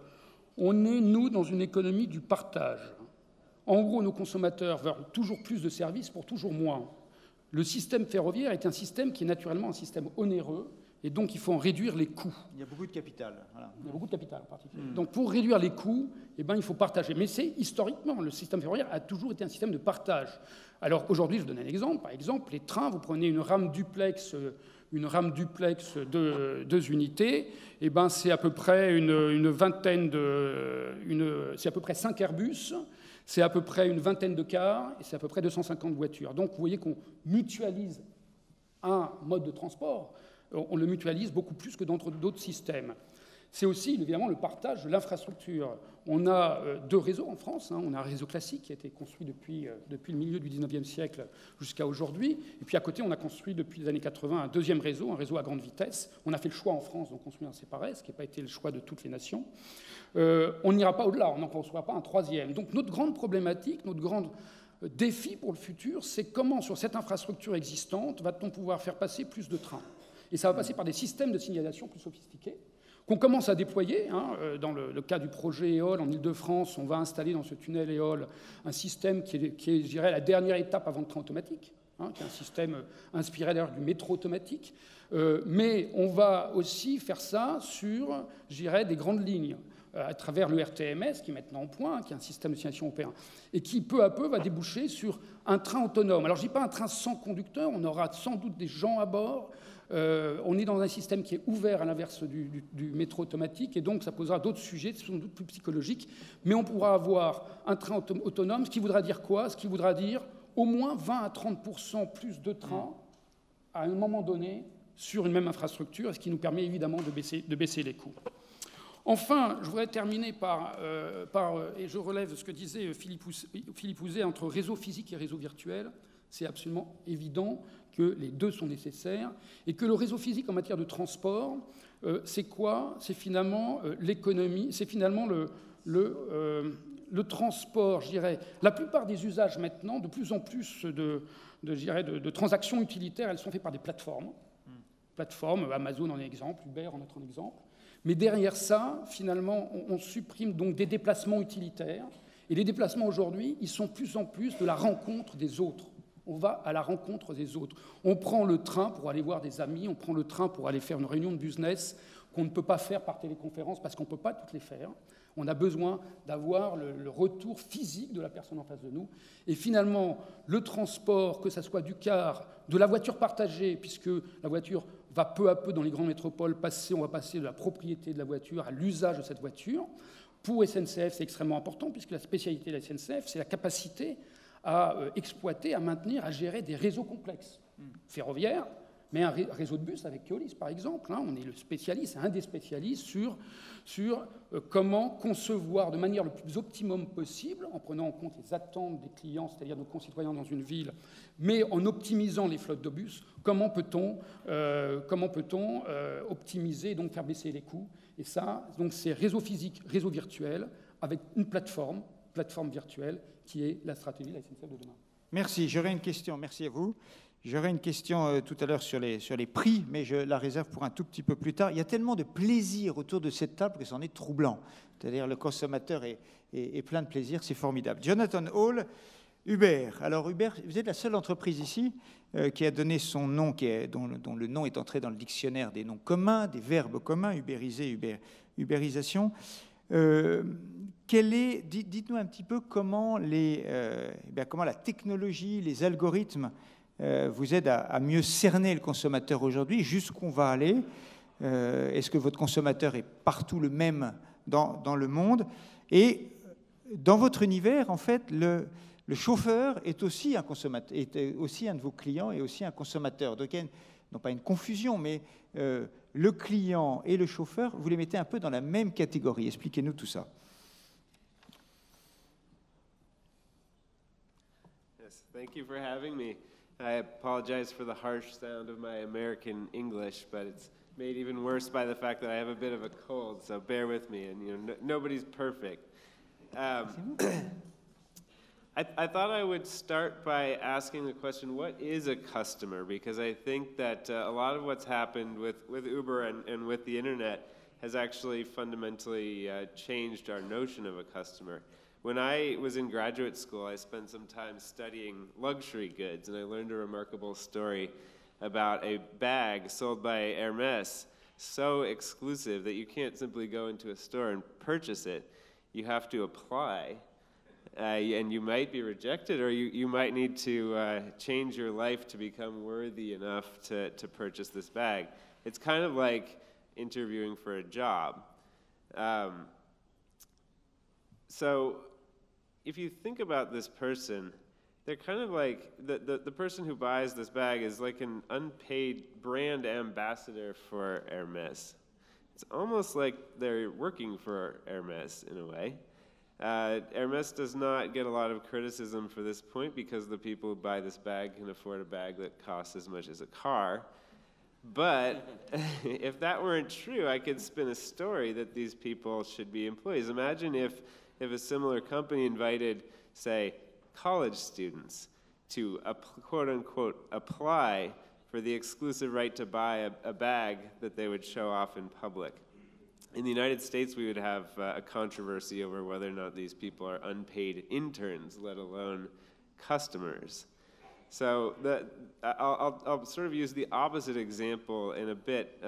on est, nous, dans une économie du partage. En gros, nos consommateurs veulent toujours plus de services pour toujours moins. Le système ferroviaire est un système qui est naturellement un système onéreux, et donc il faut en réduire les coûts. Il y a beaucoup de capital. Voilà. Il y a beaucoup de capital, en particulier. Donc pour réduire les coûts, il faut partager. Mais c'est historiquement, le système ferroviaire a toujours été un système de partage. Alors aujourd'hui, je vous donne un exemple. Par exemple, les trains, vous prenez une rame duplex de 2 unités, et c'est à peu près c'est à peu près 5 Airbus, c'est à peu près une vingtaine de cars, et c'est à peu près 250 voitures. Donc vous voyez qu'on mutualise un mode de transport, on le mutualise beaucoup plus que dans d'autres systèmes. C'est aussi évidemment le partage de l'infrastructure. On a 2 réseaux en France. On a un réseau classique qui a été construit depuis le milieu du 19e siècle jusqu'à aujourd'hui. Et puis à côté, on a construit depuis les années 80 un 2e réseau, un réseau à grande vitesse. On a fait le choix en France d'en construire un séparé, ce qui n'a pas été le choix de toutes les nations. On n'ira pas au-delà, on n'en construira pas un 3e. Donc notre grande problématique, notre grand défi pour le futur, c'est comment sur cette infrastructure existante va-t-on pouvoir faire passer plus de trains. Et ça va passer par des systèmes de signalisation plus sophistiqués, qu'on commence à déployer. Dans le cas du projet EOL en Ile-de-France, on va installer dans ce tunnel EOL un système qui est, je dirais, la dernière étape avant le train automatique, qui est un système inspiré d'ailleurs du métro automatique. Mais on va aussi faire ça sur, je dirais, des grandes lignes, à travers le RTMS, qui est maintenant en point, qui est un système de signalisation européen, et qui, peu à peu, va déboucher sur un train autonome. Alors, je ne dis pas un train sans conducteur, on aura sans doute des gens à bord, On est dans un système qui est ouvert à l'inverse du métro automatique, et donc ça posera d'autres sujets, sans doute plus psychologiques, mais on pourra avoir un train autonome, ce qui voudra dire quoi? Ce qui voudra dire au moins 20 à 30% plus de trains à un moment donné sur une même infrastructure, ce qui nous permet évidemment de baisser les coûts. Enfin, je voudrais terminer et je relève ce que disait Philippe Houzet, entre réseau physique et réseau virtuel. C'est absolument évident que les deux sont nécessaires et que le réseau physique en matière de transport, c'est quoi? C'est finalement l'économie, c'est finalement le transport, je dirais. La plupart des usages maintenant, de plus en plus de transactions utilitaires, elles sont faites par des plateformes. Plateformes, Amazon en est exemple, Uber en est un exemple. Mais derrière ça, finalement, on supprime donc des déplacements utilitaires. Et les déplacements aujourd'hui, ils sont de plus en plus de la rencontre des autres. On va à la rencontre des autres. On prend le train pour aller voir des amis, on prend le train pour aller faire une réunion de business qu'on ne peut pas faire par téléconférence parce qu'on ne peut pas toutes les faire. On a besoin d'avoir le retour physique de la personne en face de nous. Et finalement, le transport, que ce soit du car, de la voiture partagée, puisque la voiture va peu à peu dans les grandes métropoles on va passer de la propriété de la voiture à l'usage de cette voiture. Pour SNCF, c'est extrêmement important, puisque la spécialité de la SNCF, c'est la capacité à exploiter, à maintenir, à gérer des réseaux complexes ferroviaires, mais un réseau de bus avec Keolis, par exemple. On est le spécialiste, un des spécialistes sur comment concevoir de manière le plus optimum possible, en prenant en compte les attentes des clients, c'est-à-dire nos concitoyens dans une ville, mais en optimisant les flottes de bus, comment peut-on optimiser et donc faire baisser les coûts. Et ça, donc c'est réseau physique, réseau virtuel, avec une plateforme virtuelle, qui est la stratégie de la SNCF de demain. Merci. J'aurais une question. Merci à vous. J'aurais une question tout à l'heure sur les prix, mais je la réserve pour un tout petit peu plus tard. Il y a tellement de plaisir autour de cette table que c'en est troublant. C'est-à-dire le consommateur est plein de plaisir, c'est formidable. Jonathan Hall, Uber. Alors Uber, vous êtes la seule entreprise ici qui a donné son nom, dont le nom est entré dans le dictionnaire des noms communs, des verbes communs, ubériser, ubérisation. Dites-nous un petit peu comment la technologie, les algorithmes vous aident à mieux cerner le consommateur aujourd'hui, jusqu'où on va aller. Est-ce que votre consommateur est partout le même dans le monde? Et dans votre univers, en fait, le chauffeur est aussi un consommateur, est aussi un de vos clients et aussi un consommateur. Donc, il y a non pas une confusion, mais le client et le chauffeur, vous les mettez un peu dans la même catégorie. Expliquez-nous tout ça. Yes, thank you for having me. I apologize for the harsh sound of my American English, but it's made even worse by the fact that I have a bit of a cold, so bear with me, and nobody's perfect. I thought I would start by asking the question, what is a customer? Because I think that a lot of what's happened with Uber and with the internet has actually fundamentally changed our notion of a customer. When I was in graduate school, I spent some time studying luxury goods, and I learned a remarkable story about a bag sold by Hermes, so exclusive that you can't simply go into a store and purchase it. You have to apply. And you might be rejected, or you might need to change your life to become worthy enough to purchase this bag. It's kind of like interviewing for a job. So if you think about this person, they're kind of like, the person who buys this bag is like an unpaid brand ambassador for Hermes. It's almost like they're working for Hermes in a way. Hermes does not get a lot of criticism for this point because the people who buy this bag can afford a bag that costs as much as a car. But if that weren't true, I could spin a story that these people should be employees. Imagine if a similar company invited, say, college students to, quote-unquote, apply for the exclusive right to buy a bag that they would show off in public. In the United States, we would have a controversy over whether or not these people are unpaid interns, let alone customers. So I'll sort of use the opposite example in a bit,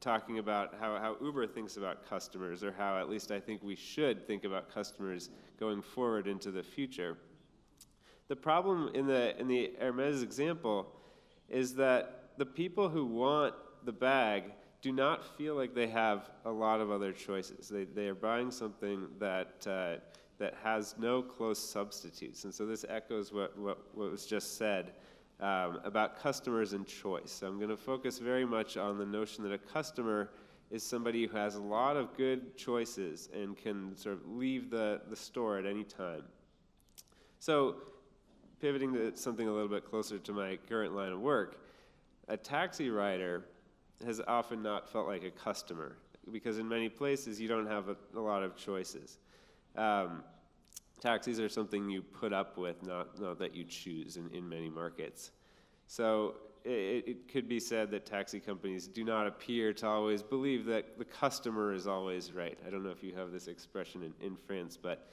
talking about how Uber thinks about customers, or how at least I think we should think about customers going forward into the future. The problem in the Hermes example is that the people who want the bag do not feel like they have a lot of other choices. They are buying something that, that has no close substitutes. And so this echoes what was just said about customers and choice. So I'm going to focus very much on the notion that a customer is somebody who has a lot of good choices and can sort of leave the store at any time. So pivoting to something a little bit closer to my current line of work, a taxi rider has often not felt like a customer because in many places you don't have a lot of choices. Taxis are something you put up with, not that you choose in many markets. So it could be said that taxi companies do not appear to always believe that the customer is always right. I don't know if you have this expression in France, but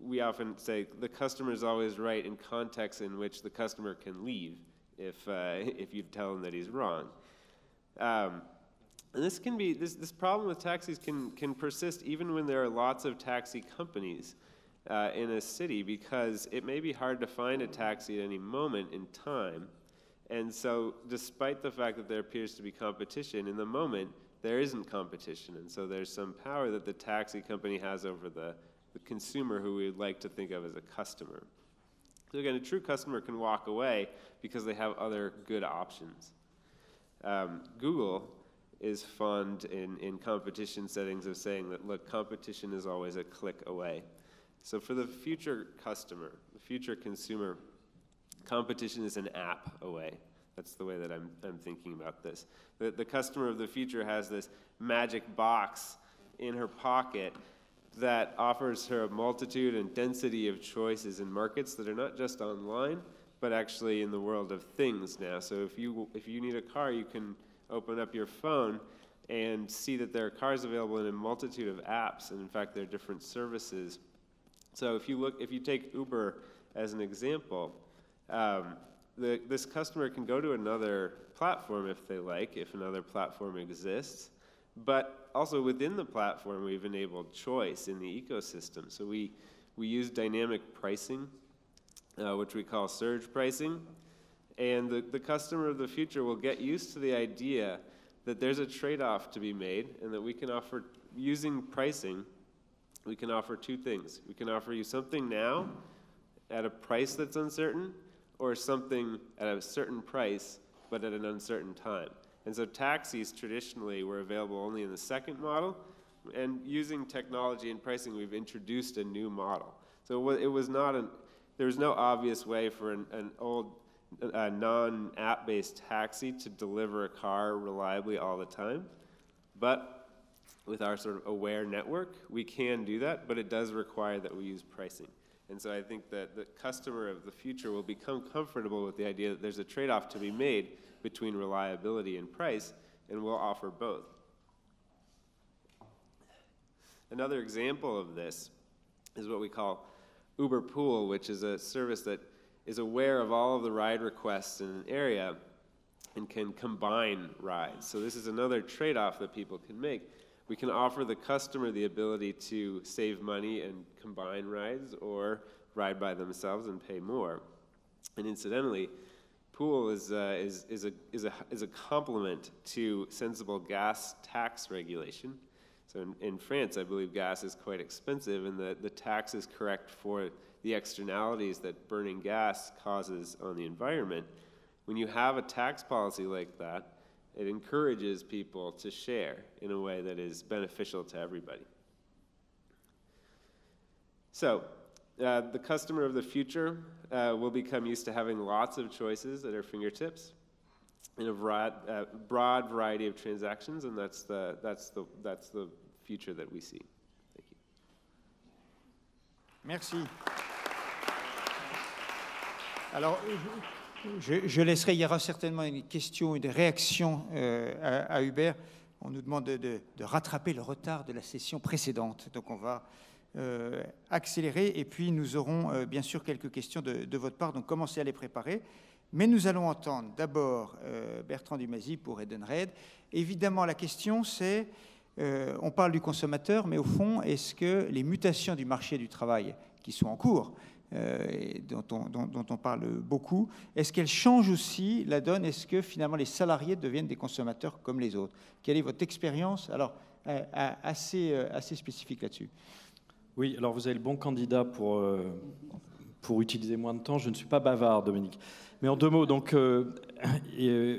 we often say the customer is always right in contexts in which the customer can leave if you tell him that he's wrong. And this can be, this problem with taxis can persist even when there are lots of taxi companies in a city, because it may be hard to find a taxi at any moment in time. And so despite the fact that there appears to be competition, in the moment there isn't competition. And so there's some power that the taxi company has over the consumer who we would like to think of as a customer. So again, a true customer can walk away because they have other good options. Google is fond in competition settings of saying that, look, competition is always a click away. So for the future customer, the future consumer, competition is an app away. That's the way that I'm thinking about this. The customer of the future has this magic box in her pocket that offers her a multitude and density of choices in markets that are not just online, but actually in the world of things now. So if you need a car, you can open up your phone and see that there are cars available in a multitude of apps, and in fact there are different services. So if you take Uber as an example, this customer can go to another platform if they like, if another platform exists. But also within the platform, we've enabled choice in the ecosystem. So we use dynamic pricing, which we call surge pricing. And the customer of the future will get used to the idea that there's a trade-off to be made, and that we can offer, using pricing, we can offer two things. We can offer you something now at a price that's uncertain, or something at a certain price, but at an uncertain time. And so taxis traditionally were available only in the second model, and using technology and pricing, we've introduced a new model. So it was not there was no obvious way for an old non-app-based taxi to deliver a car reliably all the time. But with our sort of aware network, we can do that, but it does require that we use pricing. And so I think that the customer of the future will become comfortable with the idea that there's a trade-off to be made between reliability and price, and we'll offer both. Another example of this is what we call Uber Pool, which is a service that is aware of all of the ride requests in an area and can combine rides. So this is another trade-off that people can make. We can offer the customer the ability to save money and combine rides, or ride by themselves and pay more. And incidentally, Pool is a complement to sensible gas tax regulation. So in France, I believe gas is quite expensive, and the tax is correct for the externalities that burning gas causes on the environment. When you have a tax policy like that, it encourages people to share in a way that is beneficial to everybody. So the customer of the future will become used to having lots of choices at our fingertips in a broad variety of transactions, and that's the future that we see. Thank you. Merci. Alors, je laisserai, il y aura certainement une question, une réaction à Hubert. On nous demande de rattraper le retard de la session précédente. Donc on va accélérer, et puis nous aurons bien sûr quelques questions de votre part, donc commencez à les préparer. Mais nous allons entendre d'abord Bertrand Dumazy pour Edenred. Évidemment, la question c'est, on parle du consommateur, mais au fond, est-ce que les mutations du marché du travail qui sont en cours, dont on parle beaucoup, est-ce qu'elle change aussi la donne? Est-ce que finalement les salariés deviennent des consommateurs comme les autres? Quelle est votre expérience? Alors, assez spécifique là-dessus. Oui, alors vous avez le bon candidat pour utiliser moins de temps. Je ne suis pas bavard, Dominique. Mais en 2 mots, donc,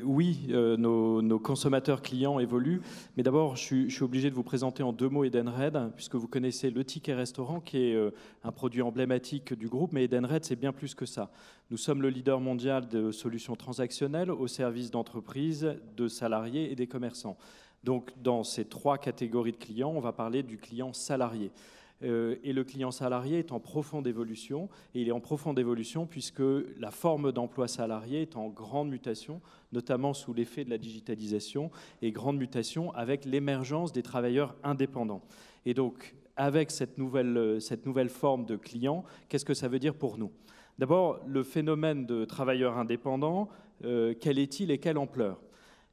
oui, nos consommateurs clients évoluent. Mais d'abord, je suis obligé de vous présenter en 2 mots Edenred, puisque vous connaissez le ticket restaurant, qui est un produit emblématique du groupe. Mais Edenred, c'est bien plus que ça. Nous sommes le leader mondial de solutions transactionnelles au service d'entreprises, de salariés et des commerçants. Donc, dans ces 3 catégories de clients, on va parler du client salarié. Et le client salarié est en profonde évolution, et il est en profonde évolution puisque la forme d'emploi salarié est en grande mutation, notamment sous l'effet de la digitalisation, et grande mutation avec l'émergence des travailleurs indépendants. Et donc, avec cette nouvelle forme de client, qu'est-ce que ça veut dire pour nous? D'abord, le phénomène de travailleurs indépendants, quel est-il et quelle ampleur?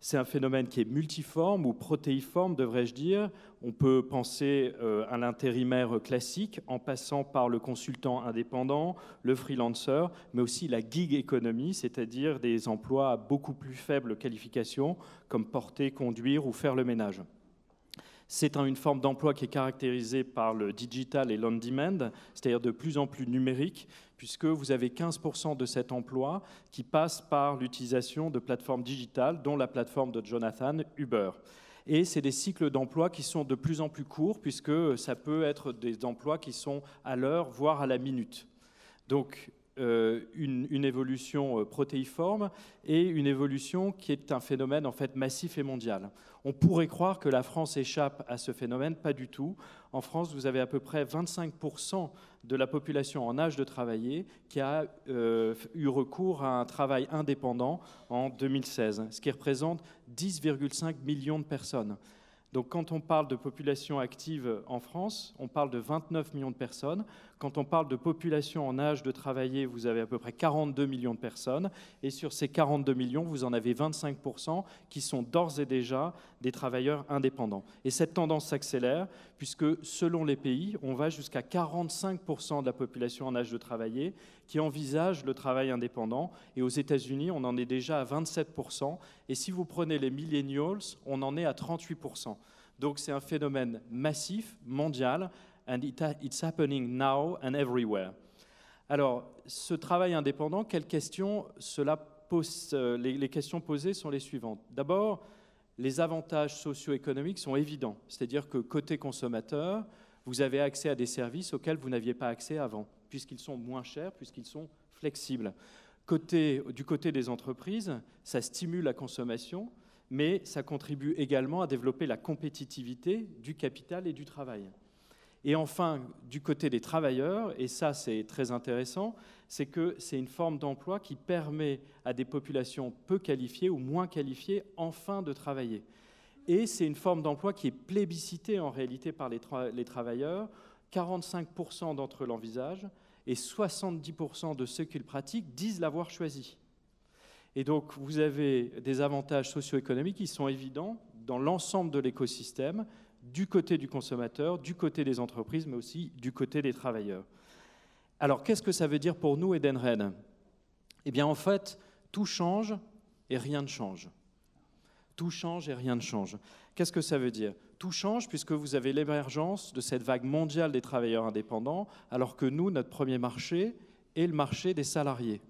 C'est un phénomène qui est multiforme ou protéiforme, devrais-je dire. On peut penser à l'intérimaire classique en passant par le consultant indépendant, le freelancer, mais aussi la gig economy, c'est-à-dire des emplois à beaucoup plus faible qualification, comme porter, conduire ou faire le ménage. C'est une forme d'emploi qui est caractérisée par le digital et l'on-demand, c'est-à-dire de plus en plus numérique, puisque vous avez 15% de cet emploi qui passe par l'utilisation de plateformes digitales, dont la plateforme de Jonathan, Uber. Et c'est des cycles d'emploi qui sont de plus en plus courts, puisque ça peut être des emplois qui sont à l'heure, voire à la minute. Donc, une évolution protéiforme et une évolution qui est un phénomène en fait massif et mondial. On pourrait croire que la France échappe à ce phénomène, pas du tout. En France, vous avez à peu près 25% de la population en âge de travailler qui a eu recours à un travail indépendant en 2016, ce qui représente 10,5 millions de personnes. Donc quand on parle de population active en France, on parle de 29 millions de personnes. Quand on parle de population en âge de travailler, vous avez à peu près 42 millions de personnes. Et sur ces 42 millions, vous en avez 25% qui sont d'ores et déjà des travailleurs indépendants. Et cette tendance s'accélère puisque selon les pays, on va jusqu'à 45% de la population en âge de travailler qui envisage le travail indépendant. Et aux États-Unis, on en est déjà à 27%. Et si vous prenez les millennials, on en est à 38%. Donc c'est un phénomène massif, mondial, and it's happening now and everywhere. Alors, ce travail indépendant, quelles questions cela pose? Les questions posées sont les suivantes. D'abord, les avantages socio-économiques sont évidents. C'est-à-dire que côté consommateur, vous avez accès à des services auxquels vous n'aviez pas accès avant, puisqu'ils sont moins chers, puisqu'ils sont flexibles. Du côté des entreprises, ça stimule la consommation, mais ça contribue également à développer la compétitivité du capital et du travail. Et enfin, du côté des travailleurs, et ça c'est très intéressant, c'est que c'est une forme d'emploi qui permet à des populations peu qualifiées ou moins qualifiées enfin de travailler. Et c'est une forme d'emploi qui est plébiscitée en réalité par les travailleurs. 45% d'entre eux l'envisagent et 70% de ceux qui le pratiquent disent l'avoir choisi. Et donc vous avez des avantages socio-économiques qui sont évidents dans l'ensemble de l'écosystème, du côté du consommateur, du côté des entreprises, mais aussi du côté des travailleurs. Alors, qu'est-ce que ça veut dire pour nous, Edenred? Eh bien, en fait, tout change et rien ne change. Tout change et rien ne change. Qu'est-ce que ça veut dire? Tout change puisque vous avez l'émergence de cette vague mondiale des travailleurs indépendants, alors que nous, notre premier marché est le marché des salariés.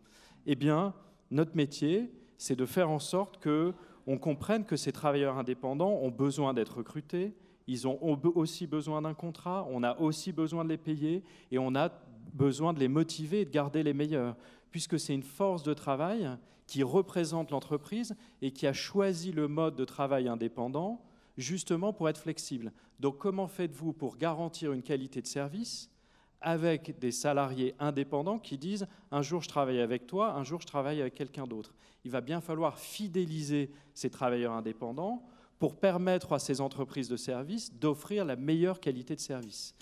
Eh bien, notre métier, c'est de faire en sorte qu'on comprenne que ces travailleurs indépendants ont besoin d'être recrutés. Ils ont aussi besoin d'un contrat, on a aussi besoin de les payer et on a besoin de les motiver et de garder les meilleurs, puisque c'est une force de travail qui représente l'entreprise et qui a choisi le mode de travail indépendant justement pour être flexible. Donc comment faites-vous pour garantir une qualité de service avec des salariés indépendants qui disent « un jour je travaille avec toi, un jour je travaille avec quelqu'un d'autre ». Il va bien falloir fidéliser ces travailleurs indépendants pour permettre à ces entreprises de services d'offrir la meilleure qualité de service.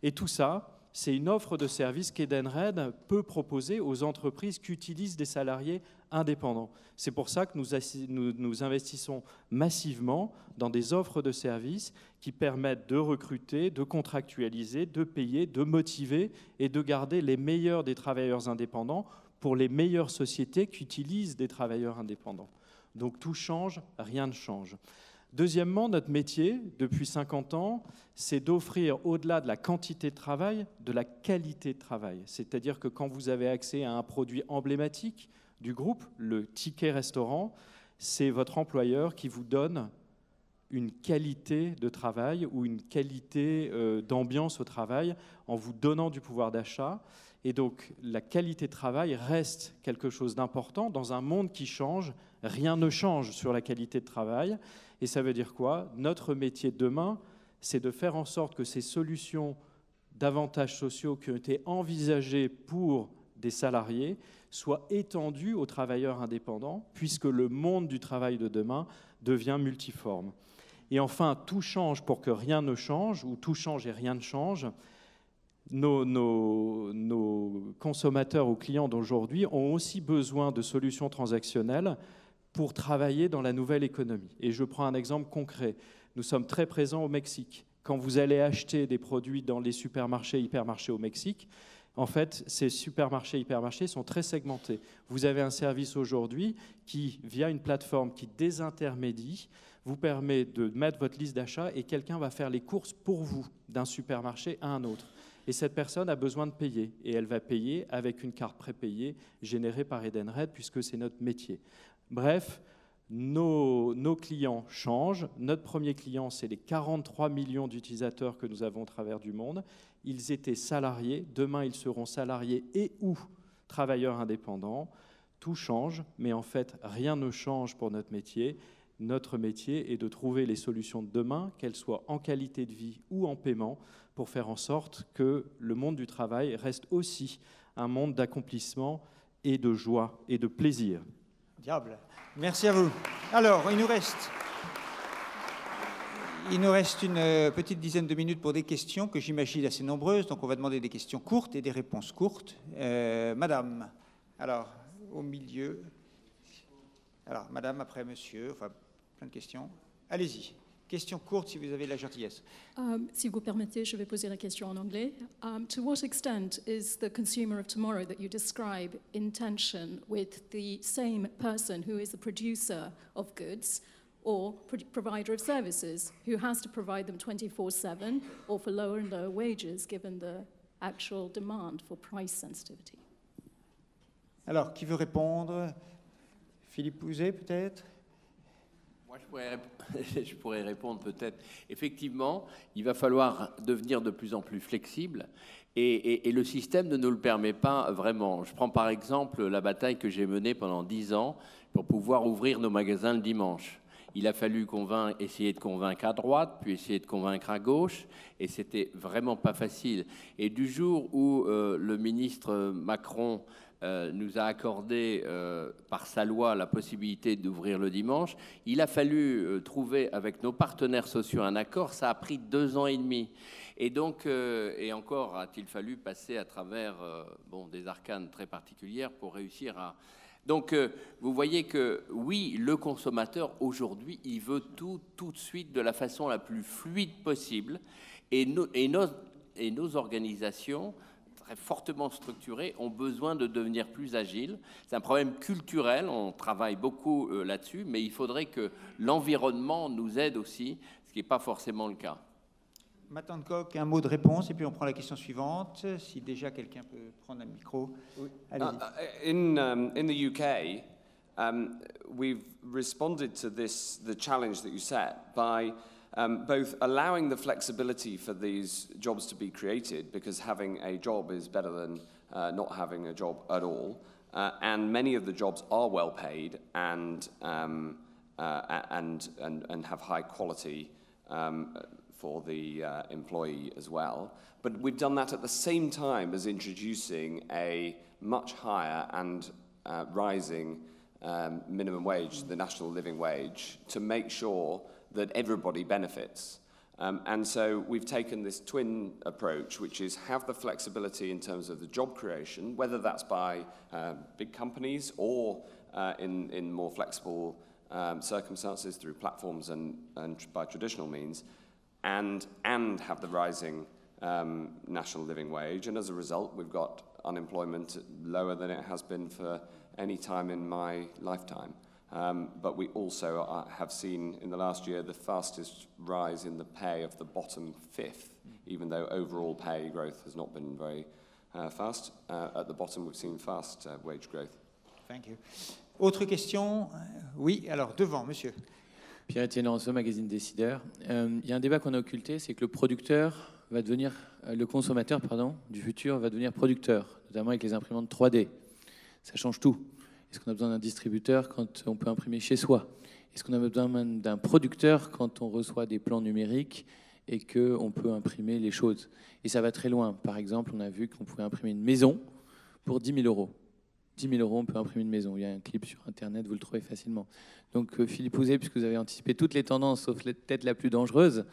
Et tout ça, c'est une offre de service qu'Edenred peut proposer aux entreprises qui utilisent des salariés indépendants. C'est pour ça que nous investissons massivement dans des offres de services qui permettent de recruter, de contractualiser, de payer, de motiver et de garder les meilleurs des travailleurs indépendants pour les meilleures sociétés qui utilisent des travailleurs indépendants. Donc tout change, rien ne change. Deuxièmement, notre métier, depuis 50 ans, c'est d'offrir, au-delà de la quantité de travail, de la qualité de travail. C'est-à-dire que quand vous avez accès à un produit emblématique du groupe, le ticket restaurant, c'est votre employeur qui vous donne une qualité de travail ou une qualité d'ambiance au travail en vous donnant du pouvoir d'achat. Et donc, la qualité de travail reste quelque chose d'important. Dans un monde qui change, rien ne change sur la qualité de travail. Et ça veut dire quoi? Notre métier de demain, c'est de faire en sorte que ces solutions d'avantages sociaux qui ont été envisagées pour des salariés soient étendues aux travailleurs indépendants, puisque le monde du travail de demain devient multiforme. Et enfin, tout change pour que rien ne change, ou tout change et rien ne change. Nos consommateurs ou clients d'aujourd'hui ont aussi besoin de solutions transactionnelles pour travailler dans la nouvelle économie. Et je prends un exemple concret. Nous sommes très présents au Mexique. Quand vous allez acheter des produits dans les supermarchés, hypermarchés au Mexique, en fait, ces supermarchés, hypermarchés sont très segmentés. Vous avez un service aujourd'hui qui, via une plateforme qui désintermédie, vous permet de mettre votre liste d'achat et quelqu'un va faire les courses pour vous d'un supermarché à un autre. Et cette personne a besoin de payer. Et elle va payer avec une carte prépayée générée par Edenred, puisque c'est notre métier. Bref, nos clients changent. Notre premier client, c'est les 43 millions d'utilisateurs que nous avons au travers du monde. Ils étaient salariés. Demain, ils seront salariés et ou travailleurs indépendants. Tout change, mais en fait, rien ne change pour notre métier. Notre métier est de trouver les solutions de demain, qu'elles soient en qualité de vie ou en paiement, pour faire en sorte que le monde du travail reste aussi un monde d'accomplissement et de joie et de plaisir. Diable. Merci à vous. Alors, il nous reste une petite dizaine de minutes pour des questions que j'imagine assez nombreuses. Donc, on va demander des questions courtes et des réponses courtes. Madame, alors, au milieu. Alors, madame, après monsieur, enfin, plein de questions. Allez-y. Question courte si vous avez la gentillesse. Si vous permettez, je vais poser la question en anglais. To what extent is the consumer of tomorrow that you describe in tension with the same person who is the producer of goods or provider of services who has to provide them 24/7 or for lower and lower wages given the actual demand for price sensitivity? Alors, qui veut répondre? Philippe Pouzet, peut-être? Moi, je pourrais répondre peut-être. Effectivement, il va falloir devenir de plus en plus flexible et le système ne nous le permet pas vraiment. Je prends par exemple la bataille que j'ai menée pendant 10 ans pour pouvoir ouvrir nos magasins le dimanche. Il a fallu essayer de convaincre à droite, puis essayer de convaincre à gauche, et c'était vraiment pas facile. Et du jour où le ministre Macron nous a accordé par sa loi la possibilité d'ouvrir le dimanche, il a fallu trouver avec nos partenaires sociaux un accord. Ça a pris 2 ans et demi. Et donc, et encore a-t-il fallu passer à travers des arcanes très particulières pour réussir à... Donc, vous voyez que, oui, le consommateur, aujourd'hui, il veut tout de suite de la façon la plus fluide possible. Et nos organisations, très fortement structurées, ont besoin de devenir plus agiles. C'est un problème culturel, on travaille beaucoup là-dessus, mais il faudrait que l'environnement nous aide aussi, ce qui n'est pas forcément le cas. Matt Hancock, un mot de réponse, et puis on prend la question suivante. Si déjà quelqu'un peut prendre un micro. Oui. In the UK, we've responded to the challenge that you set by both allowing the flexibility for these jobs to be created, because having a job is better than not having a job at all, and many of the jobs are well paid and have high quality for the employee as well. But we've done that at the same time as introducing a much higher and rising minimum wage, the national living wage, to make sure that everybody benefits. And so we've taken this twin approach, which is have the flexibility in terms of the job creation, whether that's by big companies or in more flexible circumstances through platforms and by traditional means, and have the rising national living wage. And as a result, we've got unemployment lower than it has been for any time in my lifetime. But we also have seen in the last year the fastest rise in the pay of the bottom fifth, even though overall pay growth has not been very fast. At the bottom, we've seen fast wage growth. Thank you. Autre question? Oui, alors devant, monsieur. Pierre-Étienne Ranceau, magazine Décideur. Il y a un débat qu'on a occulté, c'est que le consommateur du futur va devenir producteur, notamment avec les imprimantes 3D. Ça change tout. Est-ce qu'on a besoin d'un distributeur quand on peut imprimer chez soi? Est-ce qu'on a besoin d'un producteur quand on reçoit des plans numériques et qu'on peut imprimer les choses? Et ça va très loin. Par exemple, on a vu qu'on pouvait imprimer une maison pour 10 000 euros. 10 000 euros, on peut imprimer une maison. Il y a un clip sur Internet, vous le trouvez facilement. Donc, Philippe Houzé, puisque vous avez anticipé toutes les tendances, sauf peut-être la plus dangereuse,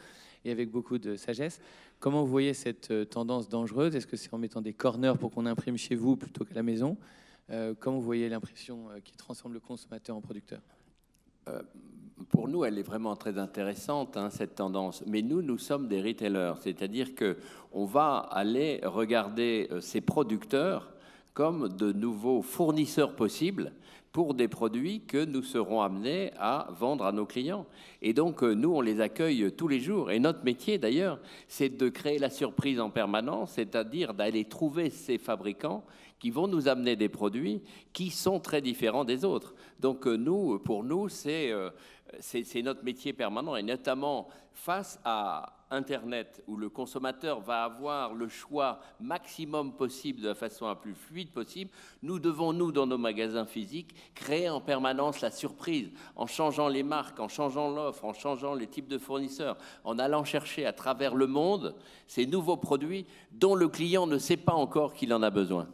et avec beaucoup de sagesse, comment vous voyez cette tendance dangereuse? Est-ce que c'est en mettant des corners pour qu'on imprime chez vous plutôt qu'à la maison? Comment vous voyez l'impression qui transforme le consommateur en producteur? Pour nous, elle est vraiment très intéressante, cette tendance. Mais nous sommes des retailers, c'est-à-dire qu'on va aller regarder ces producteurs comme de nouveaux fournisseurs possibles pour des produits que nous serons amenés à vendre à nos clients. Et donc, nous, on les accueille tous les jours. Et notre métier, d'ailleurs, c'est de créer la surprise en permanence, c'est-à-dire d'aller trouver ces fabricants qui vont nous amener des produits qui sont très différents des autres. Donc, pour nous, c'est notre métier permanent, et notamment face à Internet, où le consommateur va avoir le choix maximum possible de la façon la plus fluide possible, nous devons, dans nos magasins physiques, créer en permanence la surprise, en changeant les marques, en changeant l'offre, en changeant les types de fournisseurs, en allant chercher à travers le monde ces nouveaux produits dont le client ne sait pas encore qu'il en a besoin.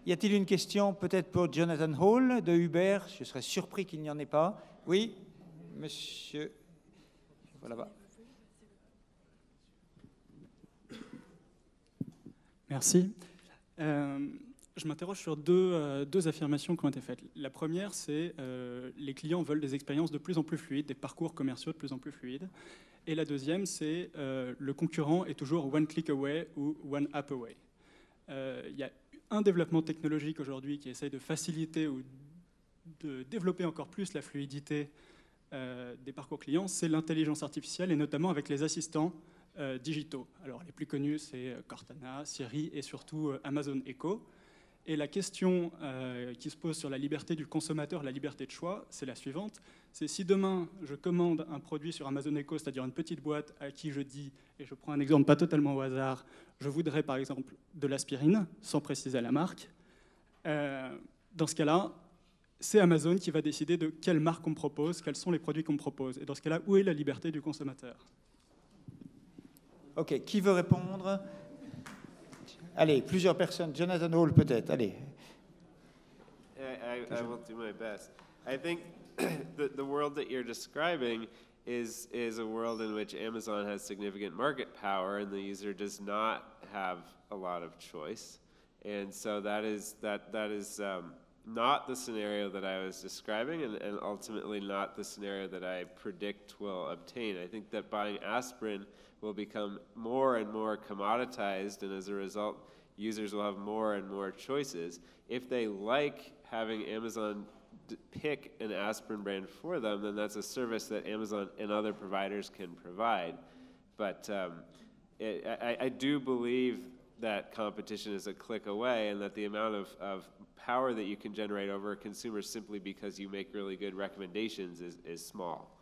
Y a-t-il une question peut-être pour Jonathan Hall de Uber? Je serais surpris qu'il n'y en ait pas. Oui, monsieur. Voilà. Bas. Merci. Je m'interroge sur deux affirmations qui ont été faites. La première, c'est les clients veulent des expériences de plus en plus fluides, des parcours commerciaux de plus en plus fluides. Et la deuxième, c'est le concurrent est toujours one click away ou one app away. Il y a un développement technologique aujourd'hui qui essaye de faciliter ou de développer encore plus la fluidité des parcours clients, c'est l'intelligence artificielle, et notamment avec les assistants digitaux. Alors les plus connus, c'est Cortana, Siri et surtout Amazon Echo. Et la question qui se pose sur la liberté du consommateur, la liberté de choix, c'est la suivante. C'est si demain je commande un produit sur Amazon Echo, c'est-à-dire une petite boîte à qui je dis, et je prends un exemple pas totalement au hasard, je voudrais par exemple de l'aspirine, sans préciser la marque. Dans ce cas-là, c'est Amazon qui va décider de quelle marque on me propose, quels sont les produits qu'on me propose. Et dans ce cas-là, où est la liberté du consommateur? OK, qui veut répondre? Allez, plusieurs personnes. Jonathan Hall, peut-être. Allez. I will do my best. I think the world that you're describing is a world in which Amazon has significant market power and the user does not have a lot of choice. And so that is not the scenario that I was describing, and ultimately not the scenario that I predict will obtain. I think that buying aspirin will become more and more commoditized, and as a result, users will have more and more choices. If they like having Amazon pick an aspirin brand for them, then that's a service that Amazon and other providers can provide. But I do believe that competition is a click away, and that the amount of power that you can generate over a consumer simply because you make really good recommendations is small.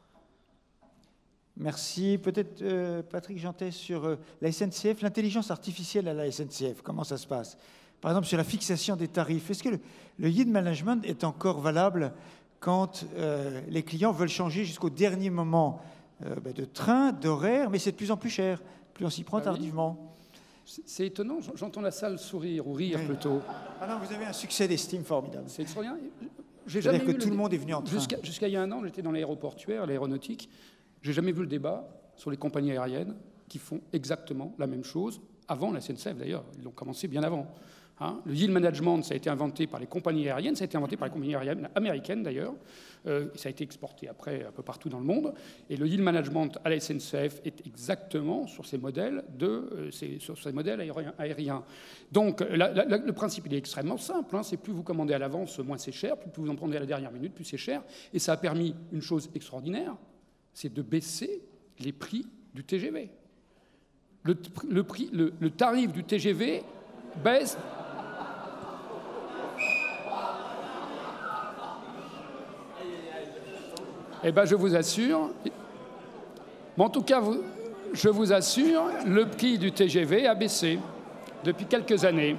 Merci. Peut-être Patrick Jeantet sur la SNCF, l'intelligence artificielle à la SNCF, comment ça se passe? Par exemple, sur la fixation des tarifs, est-ce que le yield management est encore valable quand les clients veulent changer jusqu'au dernier moment de train, d'horaire, mais c'est de plus en plus cher, plus on s'y prend tardivement? C'est étonnant, j'entends la salle sourire, ou rire plutôt. Ah non, vous avez un succès d'estime formidable. C'est extraordinaire. C'est-à-dire que tout le monde est venu en train. Jusqu'à il y a un an, j'étais dans l'aéroportuaire, l'aéronautique. J'ai jamais vu le débat sur les compagnies aériennes qui font exactement la même chose, avant la SNCF d'ailleurs, ils l'ont commencé bien avant. Hein. Le yield management, ça a été inventé par les compagnies aériennes, ça a été inventé par les compagnies aériennes américaines d'ailleurs, ça a été exporté après un peu partout dans le monde, et le yield management à la SNCF est exactement sur ces modèles, aériens. Donc le principe il est extrêmement simple, hein. C'est plus vous commandez à l'avance, moins c'est cher, plus vous en prenez à la dernière minute, plus c'est cher, et ça a permis une chose extraordinaire, c'est de baisser les prix du TGV. Le tarif du TGV baisse. Eh bien, je vous assure, mais en tout cas, je vous assure, le prix du TGV a baissé depuis quelques années.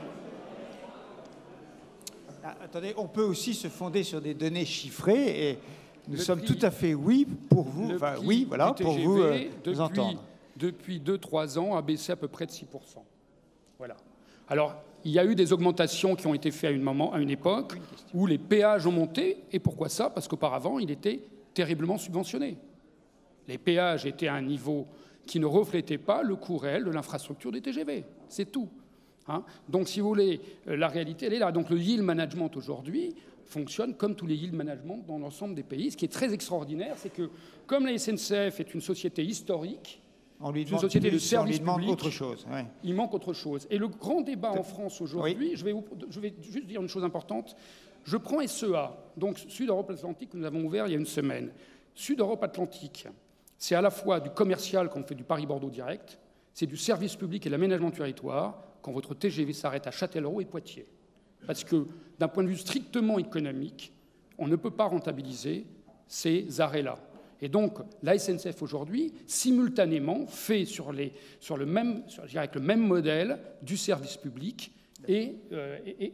Attendez, on peut aussi se fonder sur des données chiffrées et nous sommes tout à fait oui pour vous, enfin oui, voilà, pour vous entendre. Depuis 2-3 ans, a baissé à peu près de 6%. Voilà. Alors, il y a eu des augmentations qui ont été faites à une époque où les péages ont monté. Et pourquoi ça? Parce qu'auparavant, il était terriblement subventionné. Les péages étaient à un niveau qui ne reflétait pas le coût réel de l'infrastructure des TGV. C'est tout. Hein. Donc, si vous voulez, la réalité, elle est là. Donc, le yield management aujourd'hui fonctionne comme tous les yield management dans l'ensemble des pays. Ce qui est très extraordinaire, c'est que, comme la SNCF est une société historique, une société de service public, autre chose, ouais. Il manque autre chose. Et le grand débat en France aujourd'hui, oui. je vais juste dire une chose importante. Je prends SEA, donc Sud-Europe-Atlantique, que nous avons ouvert il y a une semaine. Sud-Europe-Atlantique, c'est à la fois du commercial quand on fait du Paris-Bordeaux direct, c'est du service public et de l'aménagement du territoire quand votre TGV s'arrête à Châtellerault et Poitiers. Parce que d'un point de vue strictement économique, on ne peut pas rentabiliser ces arrêts-là. Et donc, la SNCF aujourd'hui, simultanément, fait avec le même modèle du service public et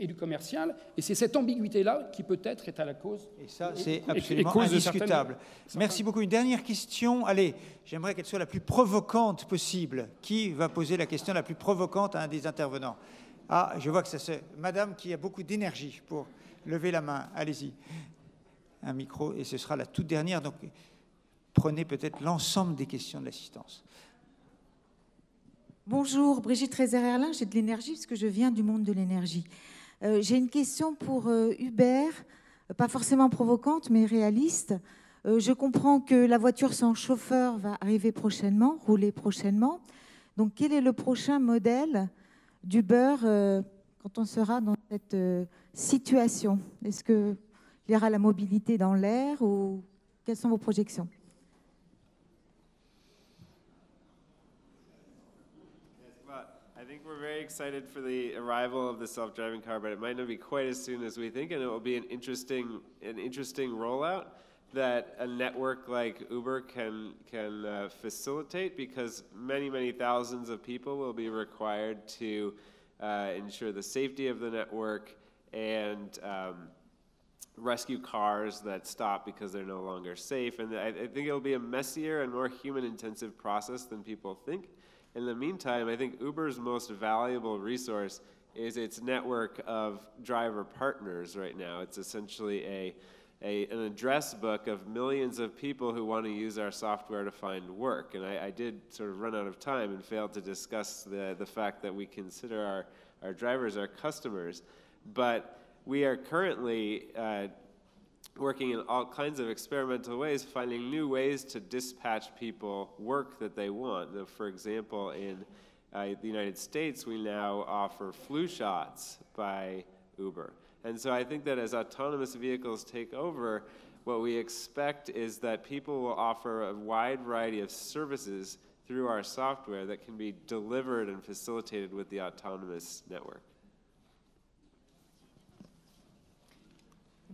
du commercial. Et c'est cette ambiguïté-là qui peut-être est à la cause. Et ça, c'est absolument indiscutable. Merci beaucoup. Une dernière question. Allez, j'aimerais qu'elle soit la plus provocante possible. Qui va poser la question la plus provocante à un des intervenants? Ah, je vois que c'est madame qui a beaucoup d'énergie pour lever la main. Allez-y. Un micro, et ce sera la toute dernière. Donc, prenez peut-être l'ensemble des questions de l'assistance. Bonjour, Brigitte Rézère-Erlin, j'ai de l'énergie parce que je viens du monde de l'énergie. J'ai une question pour Hubert, pas forcément provocante mais réaliste. Je comprends que la voiture sans chauffeur va arriver prochainement, rouler prochainement. Donc quel est le prochain modèle d'Uber quand on sera dans cette situation? Est-ce qu'il y aura la mobilité dans l'air ou quelles sont vos projections? I think we're very excited for the arrival of the self-driving car, but it might not be quite as soon as we think, and it will be an interesting rollout that a network like Uber can facilitate, because many thousands of people will be required to ensure the safety of the network and rescue cars that stop because they're no longer safe. And I think it'll be a messier and more human-intensive process than people think. In the meantime, I think Uber's most valuable resource is its network of driver partners right now. It's essentially an address book of millions of people who want to use our software to find work. And I did sort of run out of time and failed to discuss the fact that we consider our drivers our customers. But we are currently working in all kinds of experimental ways, finding new ways to dispatch people work that they want. For example, in the United States, we now offer flu shots by Uber. And so I think that as autonomous vehicles take over, what we expect is that people will offer a wide variety of services through our software that can be delivered and facilitated with the autonomous network.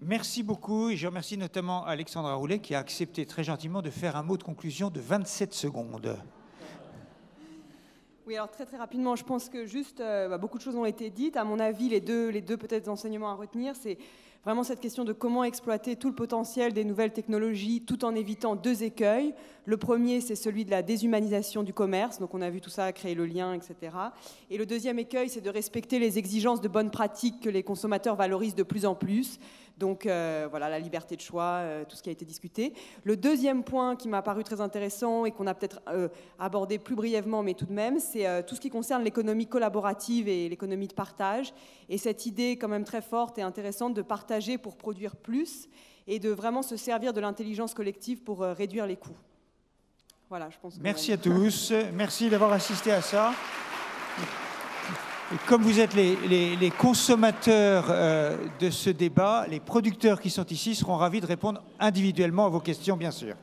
Merci beaucoup, et je remercie notamment Alexandra Roulet qui a accepté très gentiment de faire un mot de conclusion de 27 secondes. Oui, alors très rapidement, je pense que juste beaucoup de choses ont été dites. À mon avis, les deux peut-être enseignements à retenir, c'est vraiment cette question de comment exploiter tout le potentiel des nouvelles technologies tout en évitant deux écueils. Le premier, c'est celui de la déshumanisation du commerce. Donc on a vu tout ça, créer le lien, etc. Et le deuxième écueil, c'est de respecter les exigences de bonnes pratiques que les consommateurs valorisent de plus en plus. Donc voilà, la liberté de choix, tout ce qui a été discuté. Le deuxième point qui m'a paru très intéressant et qu'on a peut-être abordé plus brièvement, mais tout de même, c'est tout ce qui concerne l'économie collaborative et l'économie de partage. Et cette idée quand même très forte et intéressante de partager pour produire plus et de vraiment se servir de l'intelligence collective pour réduire les coûts. Voilà, je pense que merci à tous. Merci d'avoir assisté à ça. Et comme vous êtes les consommateurs de ce débat, les producteurs qui sont ici seront ravis de répondre individuellement à vos questions, bien sûr.